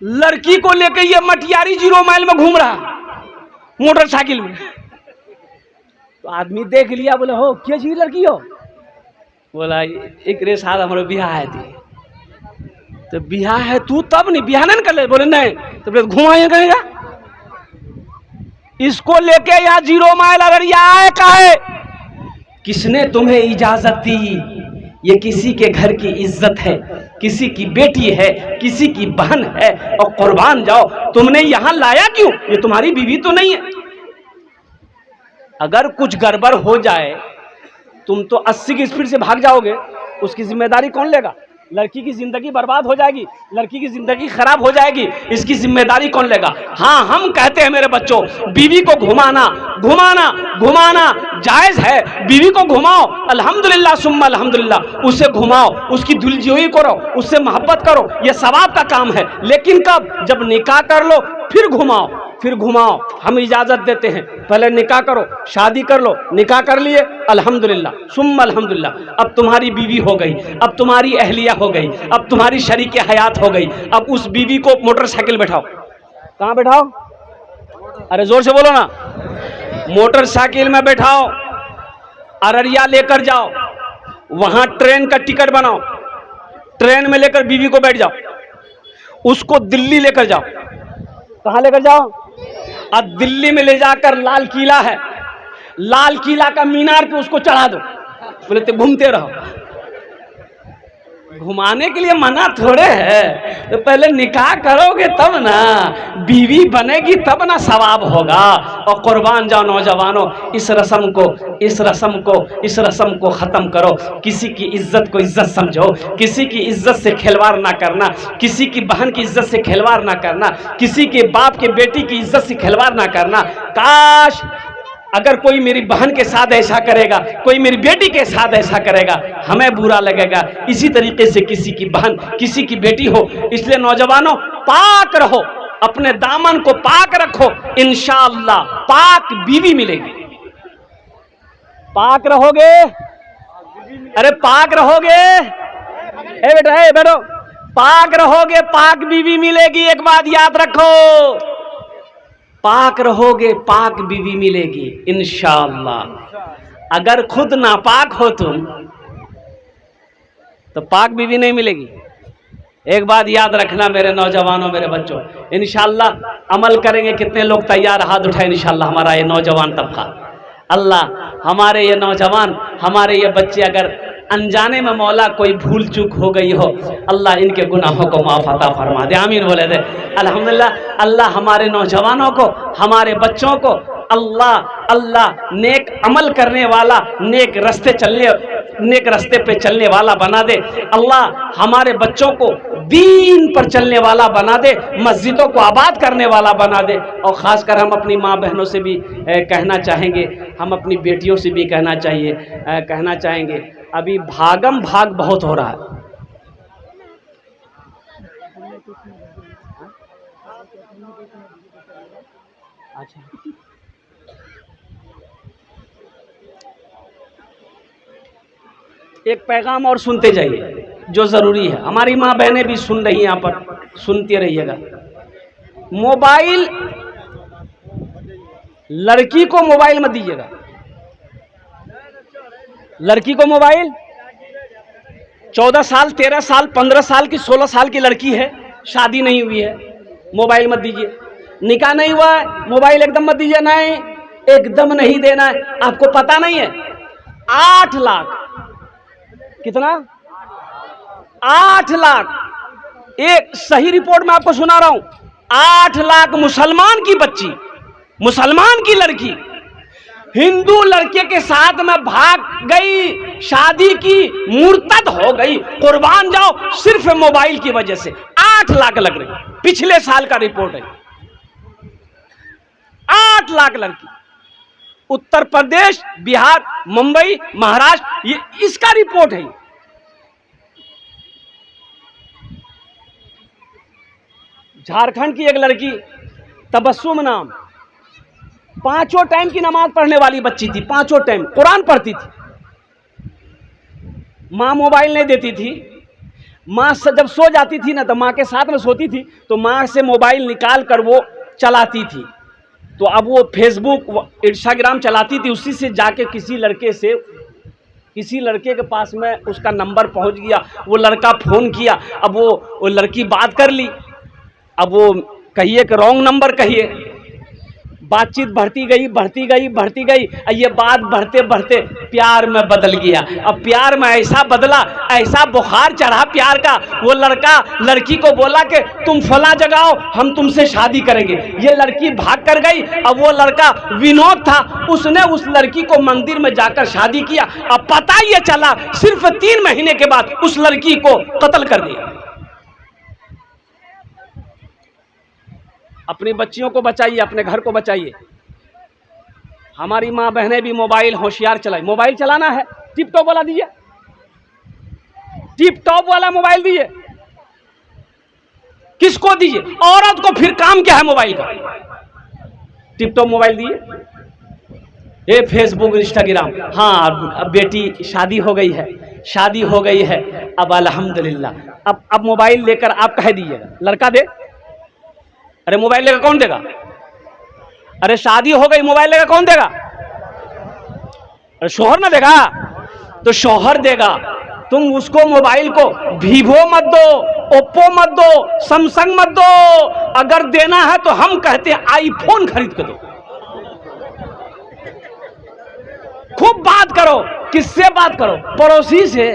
लड़की को लेकर ये मटियारी 0 माइल में घूम रहा मोटरसाइकिल में, तो आदमी देख लिया, बोले हो क्या चीज लड़की हो? बोला एक रे साल हमारे बियाह है थी। तो बियाह है तू तब नहीं बियाह नहीं कर ले? बोले नहीं। तो फिर घुमाए कहेगा, इसको लेके यहाँ 0 माइल अररिया आए काहे? किसने तुम्हें इजाजत दी? ये किसी के घर की इज्जत है, किसी की बेटी है, किसी की बहन है, और कुर्बान जाओ, तुमने यहां लाया क्यों? ये तुम्हारी बीवी तो नहीं है। अगर कुछ गड़बड़ हो जाए, तुम तो 80 की स्पीड से भाग जाओगे, उसकी जिम्मेदारी कौन लेगा? लड़की की जिंदगी बर्बाद हो जाएगी, लड़की की जिंदगी खराब हो जाएगी, इसकी जिम्मेदारी कौन लेगा? हाँ, हम कहते हैं मेरे बच्चों, बीवी को घुमाना घुमाना घुमाना जायज है, बीवी को घुमाओ, अल्हम्दुलिल्लाह सुम्मा अल्हम्दुलिल्लाह, उसे घुमाओ, उसकी दिलजोई करो, उससे मोहब्बत करो, यह सवाब का काम है। लेकिन कब? जब निकाह कर लो फिर घुमाओ, फिर घुमाओ, हम इजाजत देते हैं। पहले निकाह करो, शादी कर लो, निकाह कर लिए, अल्हम्दुलिल्लाह सुम्मा अल्हम्दुलिल्लाह, अब तुम्हारी बीवी हो गई, अब तुम्हारी अहलिया हो गई, अब तुम्हारी शरीक हयात हो गई। अब उस बीवी को मोटरसाइकिल बैठाओ, कहाँ बैठाओ? अरे जोर से बोलो ना, मोटरसाइकिल में बैठाओ, अररिया लेकर जाओ, वहां ट्रेन का टिकट बनाओ, ट्रेन में लेकर बीवी को बैठ जाओ, उसको दिल्ली लेकर जाओ। कहाँ लेकर जाओ? अब दिल्ली में ले जाकर लाल किला है, लाल किला का मीनार पे उसको चढ़ा दो, बोले तो घूमते रहो। घुमाने के लिए मना थोड़े है, तो पहले निकाह करोगे तब ना, बीवी बनेगी तब ना सवाब होगा। और कुर्बान जाओ नौजवानों, इस रस्म को ख़त्म करो। किसी की इज्जत को इज्जत समझो, किसी की इज्जत से खिलवाड़ ना करना, किसी की बहन की इज्जत से खिलवाड़ ना करना, किसी के बाप के बेटी की इज्जत से खिलवाड़ ना करना। काश अगर कोई मेरी बहन के साथ ऐसा करेगा, कोई मेरी बेटी के साथ ऐसा करेगा, हमें बुरा लगेगा। इसी तरीके से किसी की बहन, किसी की बेटी हो। इसलिए नौजवानों, पाक रहो, अपने दामन को पाक रखो, इंशाअल्लाह पाक बीवी मिलेगी। पाक रहोगे, अरे पाक रहोगे, ए बेटा ए बैठो, पाक रहोगे पाक बीवी मिलेगी। एक बात याद रखो, पाक रहोगे पाक बीवी मिलेगी इंशाअल्लाह। अगर खुद नापाक हो तुम तो पाक बीवी नहीं मिलेगी। एक बात याद रखना मेरे नौजवानों, मेरे बच्चों, इंशाअल्लाह अमल करेंगे। कितने लोग तैयार? हाथ उठाए इंशाअल्लाह। हमारा ये नौजवान तबका, अल्लाह हमारे ये नौजवान, हमारे ये बच्चे अगर अनजाने में मौला कोई भूल चूक हो गई हो, अल्लाह इनके गुनाहों को माफ़ अता फरमा दे। आमीन बोले दे। अल्हम्दुलिल्लाह। अल्लाह हमारे नौजवानों को, हमारे बच्चों को अल्लाह नेक अमल करने वाला, नेक रास्ते पे चलने वाला बना दे। अल्लाह हमारे बच्चों को दीन पर चलने वाला बना दे, मस्जिदों को आबाद करने वाला बना दे। और ख़ासकर हम अपनी माँ बहनों से भी कहना चाहेंगे, हम अपनी बेटियों से भी कहना चाहेंगे, अभी भागम भाग बहुत हो रहा है। अच्छा, एक पैगाम और सुनते जाइए जो ज़रूरी है। हमारी माँ बहनें भी सुन रही हैं, यहाँ पर सुनते रहिएगा। मोबाइल, लड़की को मोबाइल मत दीजिएगा। लड़की को मोबाइल 14 साल, 13 साल, 15 साल की, 16 साल की लड़की है, शादी नहीं हुई है, मोबाइल मत दीजिए। निकाह नहीं हुआ है, मोबाइल एकदम मत दीजिए। नहीं, एकदम नहीं देना है। आपको पता नहीं है 8 लाख, कितना? 8 लाख, एक सही रिपोर्ट मैं आपको सुना रहा हूं, 8 लाख मुसलमान की बच्ची, मुसलमान की लड़की हिंदू लड़के के साथ में भाग गई, शादी की, मुर्तद हो गई। कुर्बान जाओ, सिर्फ मोबाइल की वजह से 8 लाख लग रही। पिछले साल का रिपोर्ट है, 8 लाख लड़की। उत्तर प्रदेश, बिहार, मुंबई, महाराष्ट्र, ये इसका रिपोर्ट है। झारखंड की एक लड़की, तबस्सुम नाम, 5 टाइम की नमाज पढ़ने वाली बच्ची थी, 5 टाइम कुरान पढ़ती थी। माँ मोबाइल नहीं देती थी। माँ जब सो जाती थी ना, तो माँ के साथ में सोती थी, तो माँ से मोबाइल निकाल कर वो चलाती थी। तो अब वो फेसबुक, इंस्टाग्राम चलाती थी, उसी से जाके किसी लड़के के पास में उसका नंबर पहुंच गया। वो लड़का फ़ोन किया, अब वो लड़की बात कर ली। अब वो कहिए कि रॉन्ग नंबर कहिए, बातचीत बढ़ती गई। ये बात बढ़ते बढ़ते प्यार में बदल गया। अब प्यार में ऐसा बदला, ऐसा बुखार चढ़ा प्यार का, वो लड़का लड़की को बोला कि तुम फला जगह आओ, हम तुमसे शादी करेंगे। ये लड़की भाग कर गई। अब वो लड़का विनोद था, उसने उस लड़की को मंदिर में जाकर शादी किया। अब पता ये चला, सिर्फ 3 महीने के बाद उस लड़की को कत्ल कर दिया। अपनी बच्चियों को बचाइए, अपने घर को बचाइए। हमारी माँ बहनें भी मोबाइल होशियार चलाएं। मोबाइल चलाना है, टिप टॉप वाला दीजिए, टिप टॉप वाला मोबाइल दीजिए। किसको दीजिए? औरत को। फिर काम क्या है मोबाइल का? टिप टॉप मोबाइल दीजिए। ये फेसबुक, इंस्टाग्राम। हाँ, अब बेटी शादी हो गई है, अब अल्हम्दुलिल्लाह। अब मोबाइल लेकर आप कह दीजिएगा, लड़का दे। अरे मोबाइल लेकर कौन देगा? अरे शादी हो गई, मोबाइल लेकर कौन देगा? अरे शौहर ना देगा, तो शौहर देगा। तुम उसको मोबाइल को वीवो मत दो, ओप्पो मत दो, सैमसंग मत दो। अगर देना है तो हम कहते हैं आईफोन खरीद के दो। खूब बात करो। किससे बात करो? पड़ोसी से,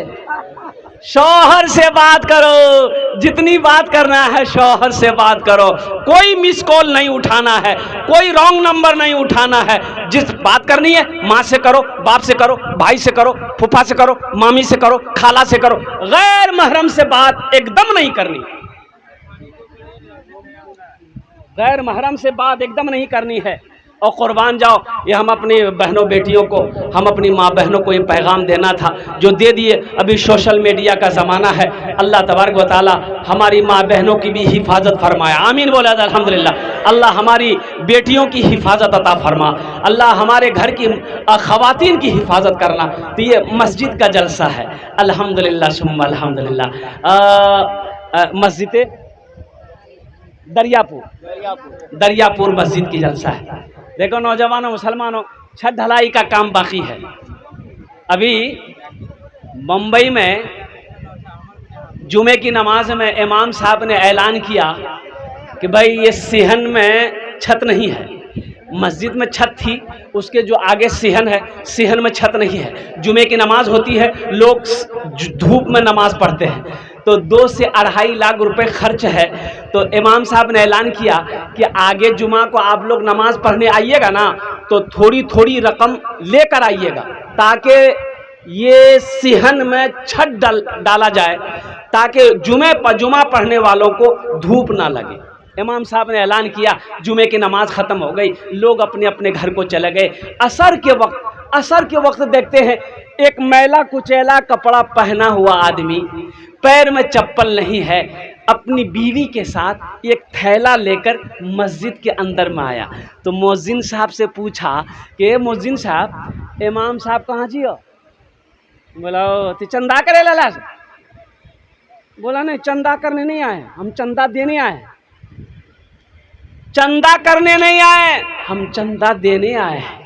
शौहर से बात करो। जितनी बात करना है शौहर से बात करो। कोई मिस कॉल नहीं उठाना है, कोई रॉन्ग नंबर नहीं उठाना है। जिस बात करनी है माँ से करो, बाप से करो, भाई से करो, फूफा से करो, मामी से करो, खाला से करो। गैर महरम से बात एकदम नहीं करनी। गैर महरम से बात एकदम नहीं करनी है। और कुर्बान जाओ, ये हम अपनी बहनों बेटियों को, हम अपनी माँ बहनों को ये पैगाम देना था जो दे दिए। अभी सोशल मीडिया का ज़माना है। अल्लाह तबारक व तआला हमारी माँ बहनों की भी हिफाजत फरमाया। आमीन बोला जाए अल्हम्दुलिल्लाह। अल्लाह हमारी बेटियों की हिफाजत अता फरमा। अल्लाह हमारे घर की ख़वातीन की हिफाजत करना। तो ये मस्जिद का जलसा है, अल्हम्दुलिल्लाह सुम्मा अल्हम्दुलिल्लाह। मस्जिद दरियापुर मस्जिद की जलसा है। देखो नौजवानों, मुसलमानों, छत ढलाई का काम बाकी है। अभी मुंबई में जुमे की नमाज में इमाम साहब ने ऐलान किया कि भाई ये सिहन में छत नहीं है। मस्जिद में छत थी, उसके जो आगे सिहन है, सिहन में छत नहीं है। जुमे की नमाज होती है, लोग धूप में नमाज पढ़ते हैं, तो 2 से 2.5 लाख रुपए खर्च है। तो इमाम साहब ने ऐलान किया कि आगे जुमा को आप लोग नमाज पढ़ने आइएगा ना, तो थोड़ी थोड़ी रकम लेकर आइएगा, ताकि ये सिहन में छत डाला जाए, ताकि जुमा पढ़ने वालों को धूप ना लगे। इमाम साहब ने ऐलान किया, जुमे की नमाज ख़त्म हो गई, लोग अपने अपने घर को चले गए। असर के वक्त देखते हैं एक मैला कुचैला कपड़ा पहना हुआ आदमी, पैर में चप्पल नहीं है, अपनी बीवी के साथ एक थैला लेकर मस्जिद के अंदर में आया। तो मुअज्जिन साहब से पूछा कि मुअज्जिन साहब, इमाम साहब कहाँ जी हो? बोला तो चंदा करे लाला से। बोला नहीं, चंदा करने नहीं आए, हम चंदा देने आए। चंदा करने नहीं आए, हम चंदा देने आए हैं।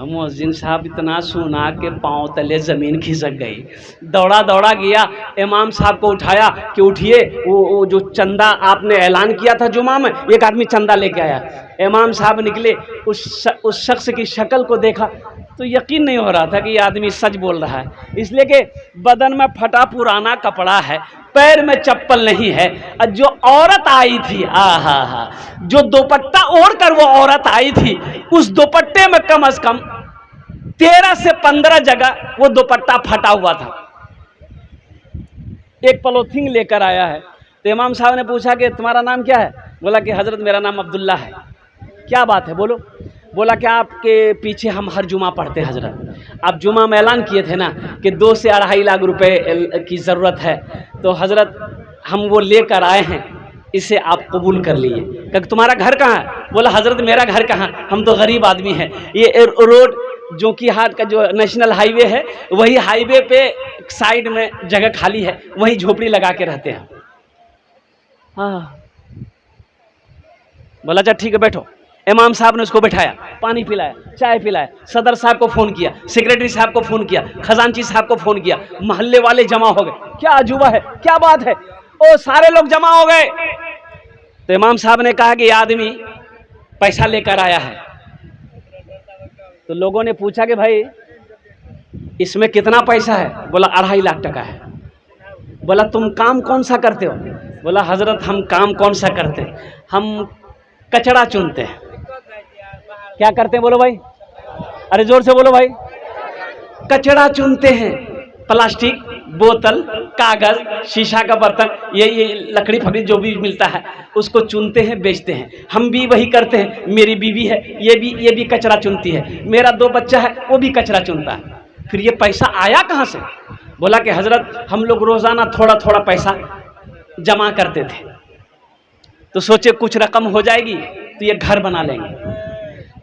मुअज्जिन साहब इतना सुना के पांव तले ज़मीन खिसक गई। दौड़ा दौड़ा गया, इमाम साहब को उठाया कि उठिए, वो जो चंदा आपने ऐलान किया था जुमा में, एक आदमी चंदा लेके आया। इमाम साहब निकले, उस शख्स की शक्ल को देखा तो यकीन नहीं हो रहा था कि ये आदमी सच बोल रहा है, इसलिए कि बदन में फटा पुराना कपड़ा है, पैर में चप्पल नहीं है। और जो औरत आई थी, आहा, जो दुपट्टा ओढ़ कर वो औरत आई थी, उस दुपट्टे में कम से कम 13 से 15 जगह वो दुपट्टा फटा हुआ था। एक पॉलीथीन लेकर आया है। तो इमाम साहब ने पूछा कि तुम्हारा नाम क्या है? बोला कि हजरत मेरा नाम अब्दुल्ला है। क्या बात है, बोलो। बोला कि आपके पीछे हम हर जुमा पढ़ते हैं हजरत, आप जुमा में ऐलान किए थे ना कि 2 से 2.5 लाख रुपए की ज़रूरत है, तो हजरत हम वो लेकर आए हैं, इसे आप कबूल कर लिए। क्योंकि तुम्हारा घर कहाँ है? बोला हजरत मेरा घर कहाँ, हम तो गरीब आदमी हैं, ये रोड जो कि हाट का जो नेशनल हाईवे है, वही हाईवे पे साइड में जगह खाली है, वहीं झोपड़ी लगा के रहते हैं। हाँ, बोला अच्छा ठीक है बैठो। इमाम साहब ने उसको बैठाया, पानी पिलाया, चाय पिलाया, सदर साहब को फ़ोन किया, सेक्रेटरी साहब को फ़ोन किया, खजांची साहब को फ़ोन किया, मोहल्ले वाले जमा हो गए। क्या अजूबा है, क्या बात है, ओ सारे लोग जमा हो गए। तो इमाम साहब ने कहा कि ये आदमी पैसा लेकर आया है। तो लोगों ने पूछा कि भाई इसमें कितना पैसा है? बोला 2.5 लाख टका है। बोला तुम काम कौन सा करते हो? बोला हजरत हम काम कौन सा करते हैं, हम कचरा चुनते हैं। क्या करते हैं बोलो भाई, अरे जोर से बोलो भाई। कचरा चुनते हैं, प्लास्टिक, बोतल, कागज, शीशा का बर्तन, ये लकड़ी फकड़ी जो भी मिलता है उसको चुनते हैं, बेचते हैं। हम भी वही करते हैं। मेरी बीवी है, ये भी कचरा चुनती है, मेरा 2 बच्चा है, वो भी कचरा चुनता है। फिर ये पैसा आया कहाँ से? बोला कि हजरत हम लोग रोजाना थोड़ा थोड़ा पैसा जमा करते थे, तो सोचे कुछ रकम हो जाएगी तो ये घर बना लेंगे।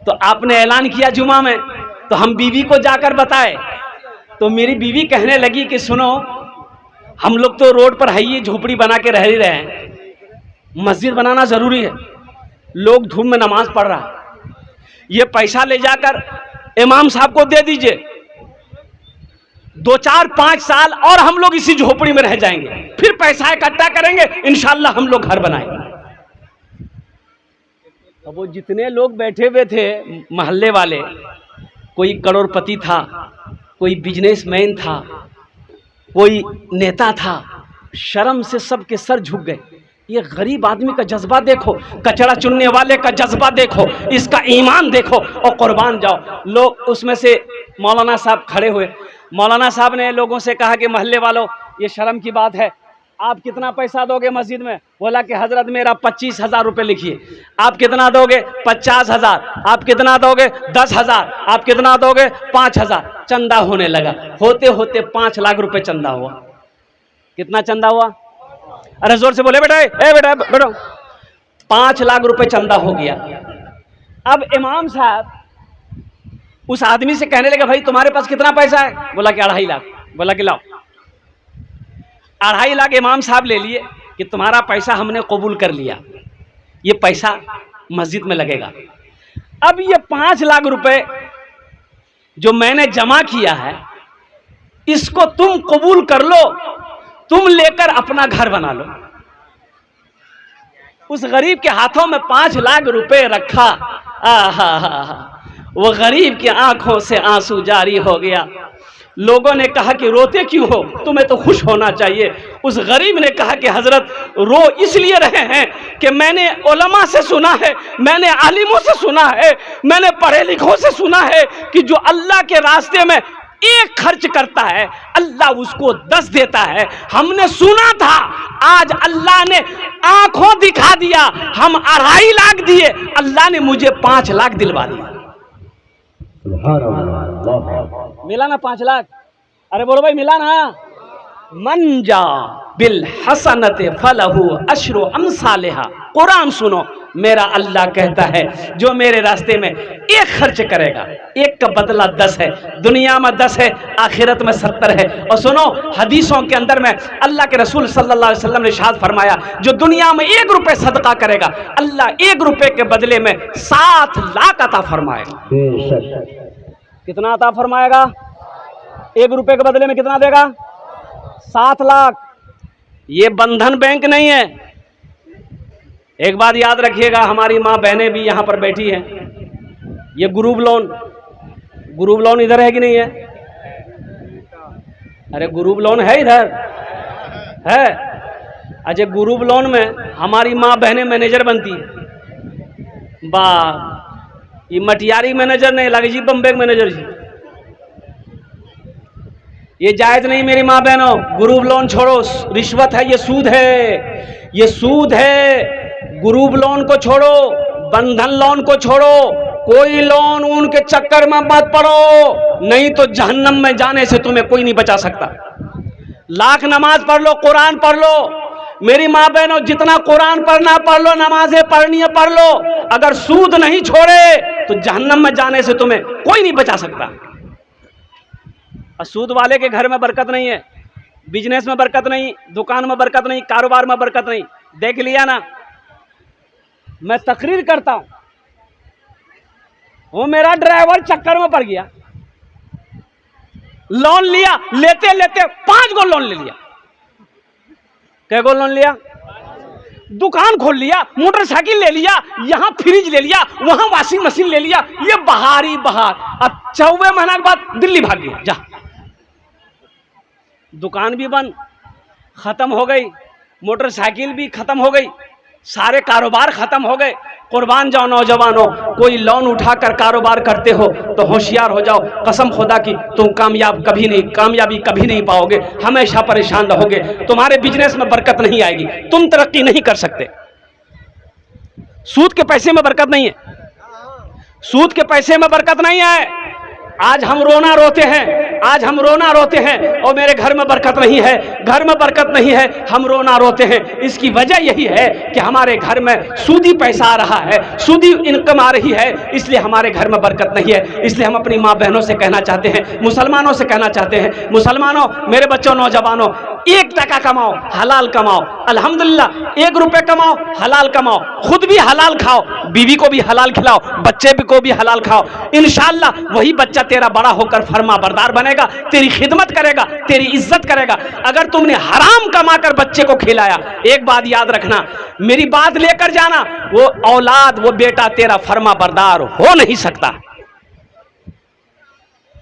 तो आपने ऐलान किया जुमा में, तो हम बीवी को जाकर बताए, तो मेरी बीवी कहने लगी कि सुनो, हम लोग तो रोड पर है, ये झोपड़ी बना के रह ही रहे हैं, मस्जिद बनाना जरूरी है, लोग धूप में नमाज पढ़ रहा है, ये पैसा ले जाकर इमाम साहब को दे दीजिए, 2, 4, 5 साल और हम लोग इसी झोपड़ी में रह जाएंगे, फिर पैसा इकट्ठा करेंगे, इंशाल्लाह हम लोग घर बनाएंगे। अब वो जितने लोग बैठे हुए थे मोहल्ले वाले, कोई करोड़पति था, कोई बिजनेसमैन था, कोई नेता था, शर्म से सबके सर झुक गए। ये गरीब आदमी का जज्बा देखो, कचरा चुनने वाले का जज्बा देखो, इसका ईमान देखो और कुर्बान जाओ। लोग उसमें से मौलाना साहब खड़े हुए। मौलाना साहब ने लोगों से कहा कि मोहल्ले वालों, ये शर्म की बात है, आप कितना पैसा दोगे मस्जिद में? बोला कि हजरत मेरा 25,000 रुपये लिखिए। आप कितना दोगे? 50,000। आप कितना दोगे? 10,000। आप कितना दोगे? 5,000। चंदा होने लगा, होते होते 5 लाख रुपए चंदा हुआ। कितना चंदा हुआ? अरे जोर से बोले बेटा, बेटा बैठो। 5 लाख रुपए चंदा हो गया। अब इमाम साहब उस आदमी से कहने लगे, भाई तुम्हारे पास कितना पैसा है? बोला कि 2.5 लाख। बोला कि लाओ। 2.5 लाख इमाम साहब ले लिए कि तुम्हारा पैसा हमने कबूल कर लिया, ये पैसा मस्जिद में लगेगा। अब ये 5 लाख रुपए जो मैंने जमा किया है, इसको तुम कबूल कर लो, तुम लेकर अपना घर बना लो। उस गरीब के हाथों में 5 लाख रुपए रखा। वो गरीब की आंखों से आंसू जारी हो गया। लोगों ने कहा कि रोते क्यों हो, तुम्हें तो खुश होना चाहिए। उस गरीब ने कहा कि हजरत रो इसलिए रहे हैं कि मैंने उलमा से सुना है, मैंने आलिमों से सुना है, मैंने पढ़े लिखों से सुना है कि जो अल्लाह के रास्ते में एक खर्च करता है अल्लाह उसको 10 देता है। हमने सुना था, आज अल्लाह ने आंखों दिखा दिया, हम 2.5 लाख दिए, अल्लाह ने मुझे 5 लाख दिलवा दिया। मिला ना 5 लाख? अरे बोलो भाई, मिला ना? मन जा बिल हसनत फलहु अशरु अमसालिहा। कुरान सुनो, मेरा अल्लाह कहता है जो मेरे रास्ते में एक खर्च करेगा, एक का बदला 10 है। दुनिया में 10 है, आखिरत में 70 है। और सुनो, हदीसों के अंदर में अल्लाह के रसूल सल्लल्लाहु अलैहि वसल्लम ने इरशाद फरमाया, जो दुनिया में 1 रुपए सदका करेगा अल्लाह 1 रुपए के बदले में 7 लाख अता फरमाएगा। कितना अता फरमाएगा? 1 रुपए के बदले में कितना देगा? 7 लाख। ये बंधन बैंक नहीं है। एक बात याद रखिएगा, हमारी माँ बहनें भी यहाँ पर बैठी हैं, ये ग्रुप लोन इधर है कि नहीं है? अरे ग्रुप लोन है, इधर है। अच्छा, ग्रुप लोन में हमारी माँ बहनें मैनेजर बनती है। वाह, ये मटियारी मैनेजर नहीं लगे जी, बम्बे मैनेजर जी। ये जायज नहीं मेरी माँ बहनों। ग्रुप लोन छोड़ो, रिश्वत है, ये सूद है, ये सूद है। ग्रुप लोन को छोड़ो, बंधन लोन को छोड़ो, कोई लोन उनके चक्कर में मत पड़ो, नहीं तो जहन्नम में जाने से तुम्हें कोई नहीं बचा सकता। लाख नमाज पढ़ लो, कुरान पढ़ लो मेरी माँ बहनों, जितना कुरान पढ़ना पढ़ लो, नमाजें पढ़नी है पढ़ लो, अगर सूद नहीं छोड़े तो जहन्नम में जाने से तुम्हें कोई नहीं बचा सकता। और सूद वाले के घर में बरकत नहीं है, बिजनेस में बरकत नहीं, दुकान में बरकत नहीं, कारोबार में बरकत नहीं। देख लिया ना, मैं तकरीर करता हूं, वो मेरा ड्राइवर चक्कर में पड़ गया, लोन लिया, लेते लेते 5 गो लोन ले लिया। कै गो लोन लिया? दुकान खोल लिया, मोटरसाइकिल ले लिया, यहां फ्रिज ले लिया, वहां वॉशिंग मशीन ले लिया, ये बहारी बहार। अब 14 महीना के बाद दिल्ली भाग गया। जा, दुकान भी बंद, खत्म हो गई, मोटरसाइकिल भी खत्म हो गई, सारे कारोबार खत्म हो गए। कुर्बान जाओ नौजवानों, कोई लोन उठाकर कारोबार करते हो तो होशियार हो जाओ। कसम खुदा की तुम कामयाबी कभी नहीं पाओगे, हमेशा परेशान रहोगे। तुम्हारे बिजनेस में बरकत नहीं आएगी, तुम तरक्की नहीं कर सकते। सूद के पैसे में बरकत नहीं है, सूद के पैसे में बरकत नहीं है। आज हम रोना रोते हैं, आज हम रोना रोते हैं और मेरे घर में बरकत नहीं है, घर में बरकत नहीं है, हम रोना रोते हैं। इसकी वजह यही है कि हमारे घर में सूदी पैसा आ रहा है, सूदी इनकम आ रही है, इसलिए हमारे घर में बरकत नहीं है। इसलिए हम अपनी माँ बहनों से कहना चाहते हैं, मुसलमानों से कहना चाहते हैं, मुसलमानों, मेरे बच्चों, नौजवानों, 1 टका कमाओ, हलाल कमाओ, अल्हम्दुलिल्लाह। 1 रुपए कमाओ, हलाल कमाओ, खुद भी हलाल खाओ, बीवी को भी हलाल खिलाओ, बच्चे को भी हलाल खाओ। इंशाअल्लाह वही बच्चा तेरा बड़ा होकर फरमा बरदार बनेगा, तेरी खिदमत करेगा, तेरी इज्जत करेगा। अगर तुमने हराम कमाकर बच्चे को खिलाया, एक बात याद रखना, मेरी बात लेकर जाना, वो औलाद, वो बेटा तेरा फरमा बरदार हो नहीं सकता।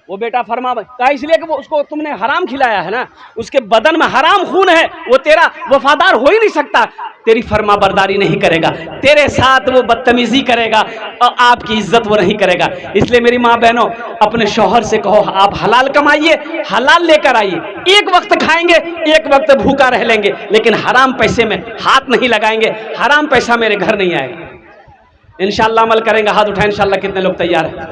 वो बेटा फरमा का इसलिए कि वो उसको तुमने हराम खिलाया है ना, उसके बदन में हराम खून है, वो तेरा वफादार हो ही नहीं सकता, तेरी फरमा बरदारी नहीं करेगा, तेरे साथ वो बदतमीजी करेगा और आपकी इज्जत वो नहीं करेगा। इसलिए मेरी माँ बहनों, अपने शौहर से कहो आप हलाल कमाइए, हलाल लेकर आइए, एक वक्त खाएंगे, एक वक्त भूखा रह लेंगे, लेकिन हराम पैसे में हाथ नहीं लगाएंगे, हराम पैसा मेरे घर नहीं आएगा। इंशाअल्लाह अमल करेंगे, हाथ उठाएं इंशाअल्लाह। कितने लोग तैयार हैं?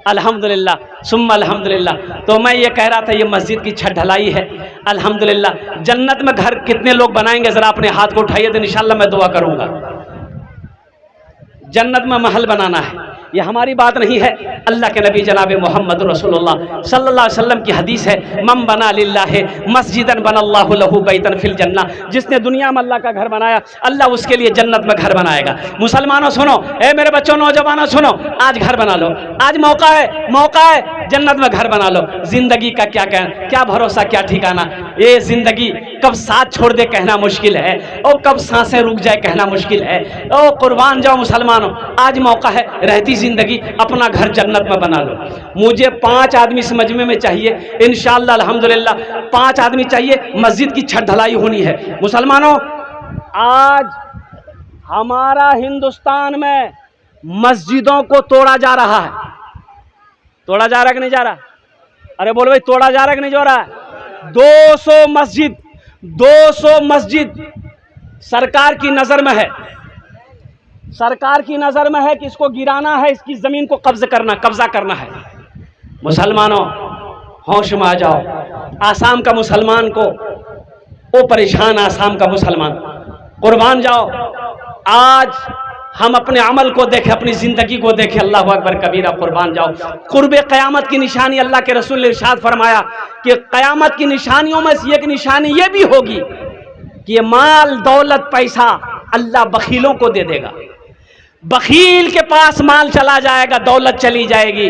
अल्हम्दुलिल्लाह सुम्मा अल्हम्दुलिल्लाह। तो मैं ये कह रहा था, ये मस्जिद की छत ढलाई है, अल्हम्दुलिल्लाह। जन्नत में घर कितने लोग बनाएंगे, जरा अपने हाथ को उठाइए तो इंशाअल्लाह मैं दुआ करूंगा। जन्नत में महल बनाना है, ये हमारी बात नहीं है, अल्लाह के नबी जनाब मोहम्मद रसूलुल्लाह सल्लल्लाहु अलैहि वसल्लम की हदीस है, मम बना लिल्लाहि मस्जिदन बनल्लाहु लहु बैतन फिल जन्ना। जिसने दुनिया में अल्लाह का घर बनाया, अल्लाह उसके लिए जन्नत में घर बनाएगा। मुसलमानों सुनो, ए मेरे बच्चों, नौजवानों सुनो, आज घर बना लो, आज मौका है, जन्नत में घर बना लो। जिंदगी का क्या भरोसा, क्या ठिकाना। ये जिंदगी कब साथ छोड़ दे कहना मुश्किल है, और कब सांसें रुक जाए कहना मुश्किल है। ओ कुर्बान जाओ मुसलमानों, आज मौका है, रहती जिंदगी अपना घर जन्नत में बना लो। मुझे 5 आदमी इस मजमे में चाहिए इंशाअल्लाह अल्हम्दुलिल्लाह, 5 आदमी चाहिए। मस्जिद की छत ढलाई होनी है। मुसलमानों, आज हमारा हिंदुस्तान में मस्जिदों को तोड़ा जा रहा है। तोड़ा जा रहा है कि नहीं जा रहा? अरे बोलो भाई, तोड़ा जा रहा है कि नहीं जा रहा है? 200 मस्जिद सरकार की नजर में है। सरकार की नजर में है कि इसको गिराना है, इसकी जमीन को कब्जा करना है। मुसलमानों होश में आ जाओ। आसाम का मुसलमान को वो परेशान, आसाम का मुसलमान कुर्बान जाओ। आज हम अपने अमल को देखें, अपनी जिंदगी को देखें। अल्लाह अकबर कबीरा, कुर्बान जाओ। कुर्बे क़यामत की निशानी, अल्लाह के रसूल ने इरशाद फरमाया कि क़यामत की निशानियों में से एक निशानी ये भी होगी कि ये माल दौलत पैसा अल्लाह बखीलों को दे देगा। बखील के पास माल चला जाएगा, दौलत चली जाएगी।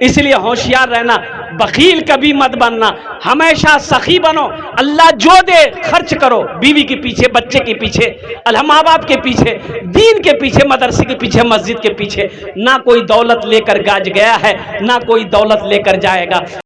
इसलिए होशियार रहना, बखील कभी मत बनना, हमेशा सखी बनो। अल्लाह जो दे खर्च करो, बीवी के पीछे, बच्चे के पीछे, माँ बाप के पीछे, दीन के पीछे, मदरसे के पीछे, मस्जिद के पीछे। ना कोई दौलत लेकर गाज गया है, ना कोई दौलत लेकर जाएगा।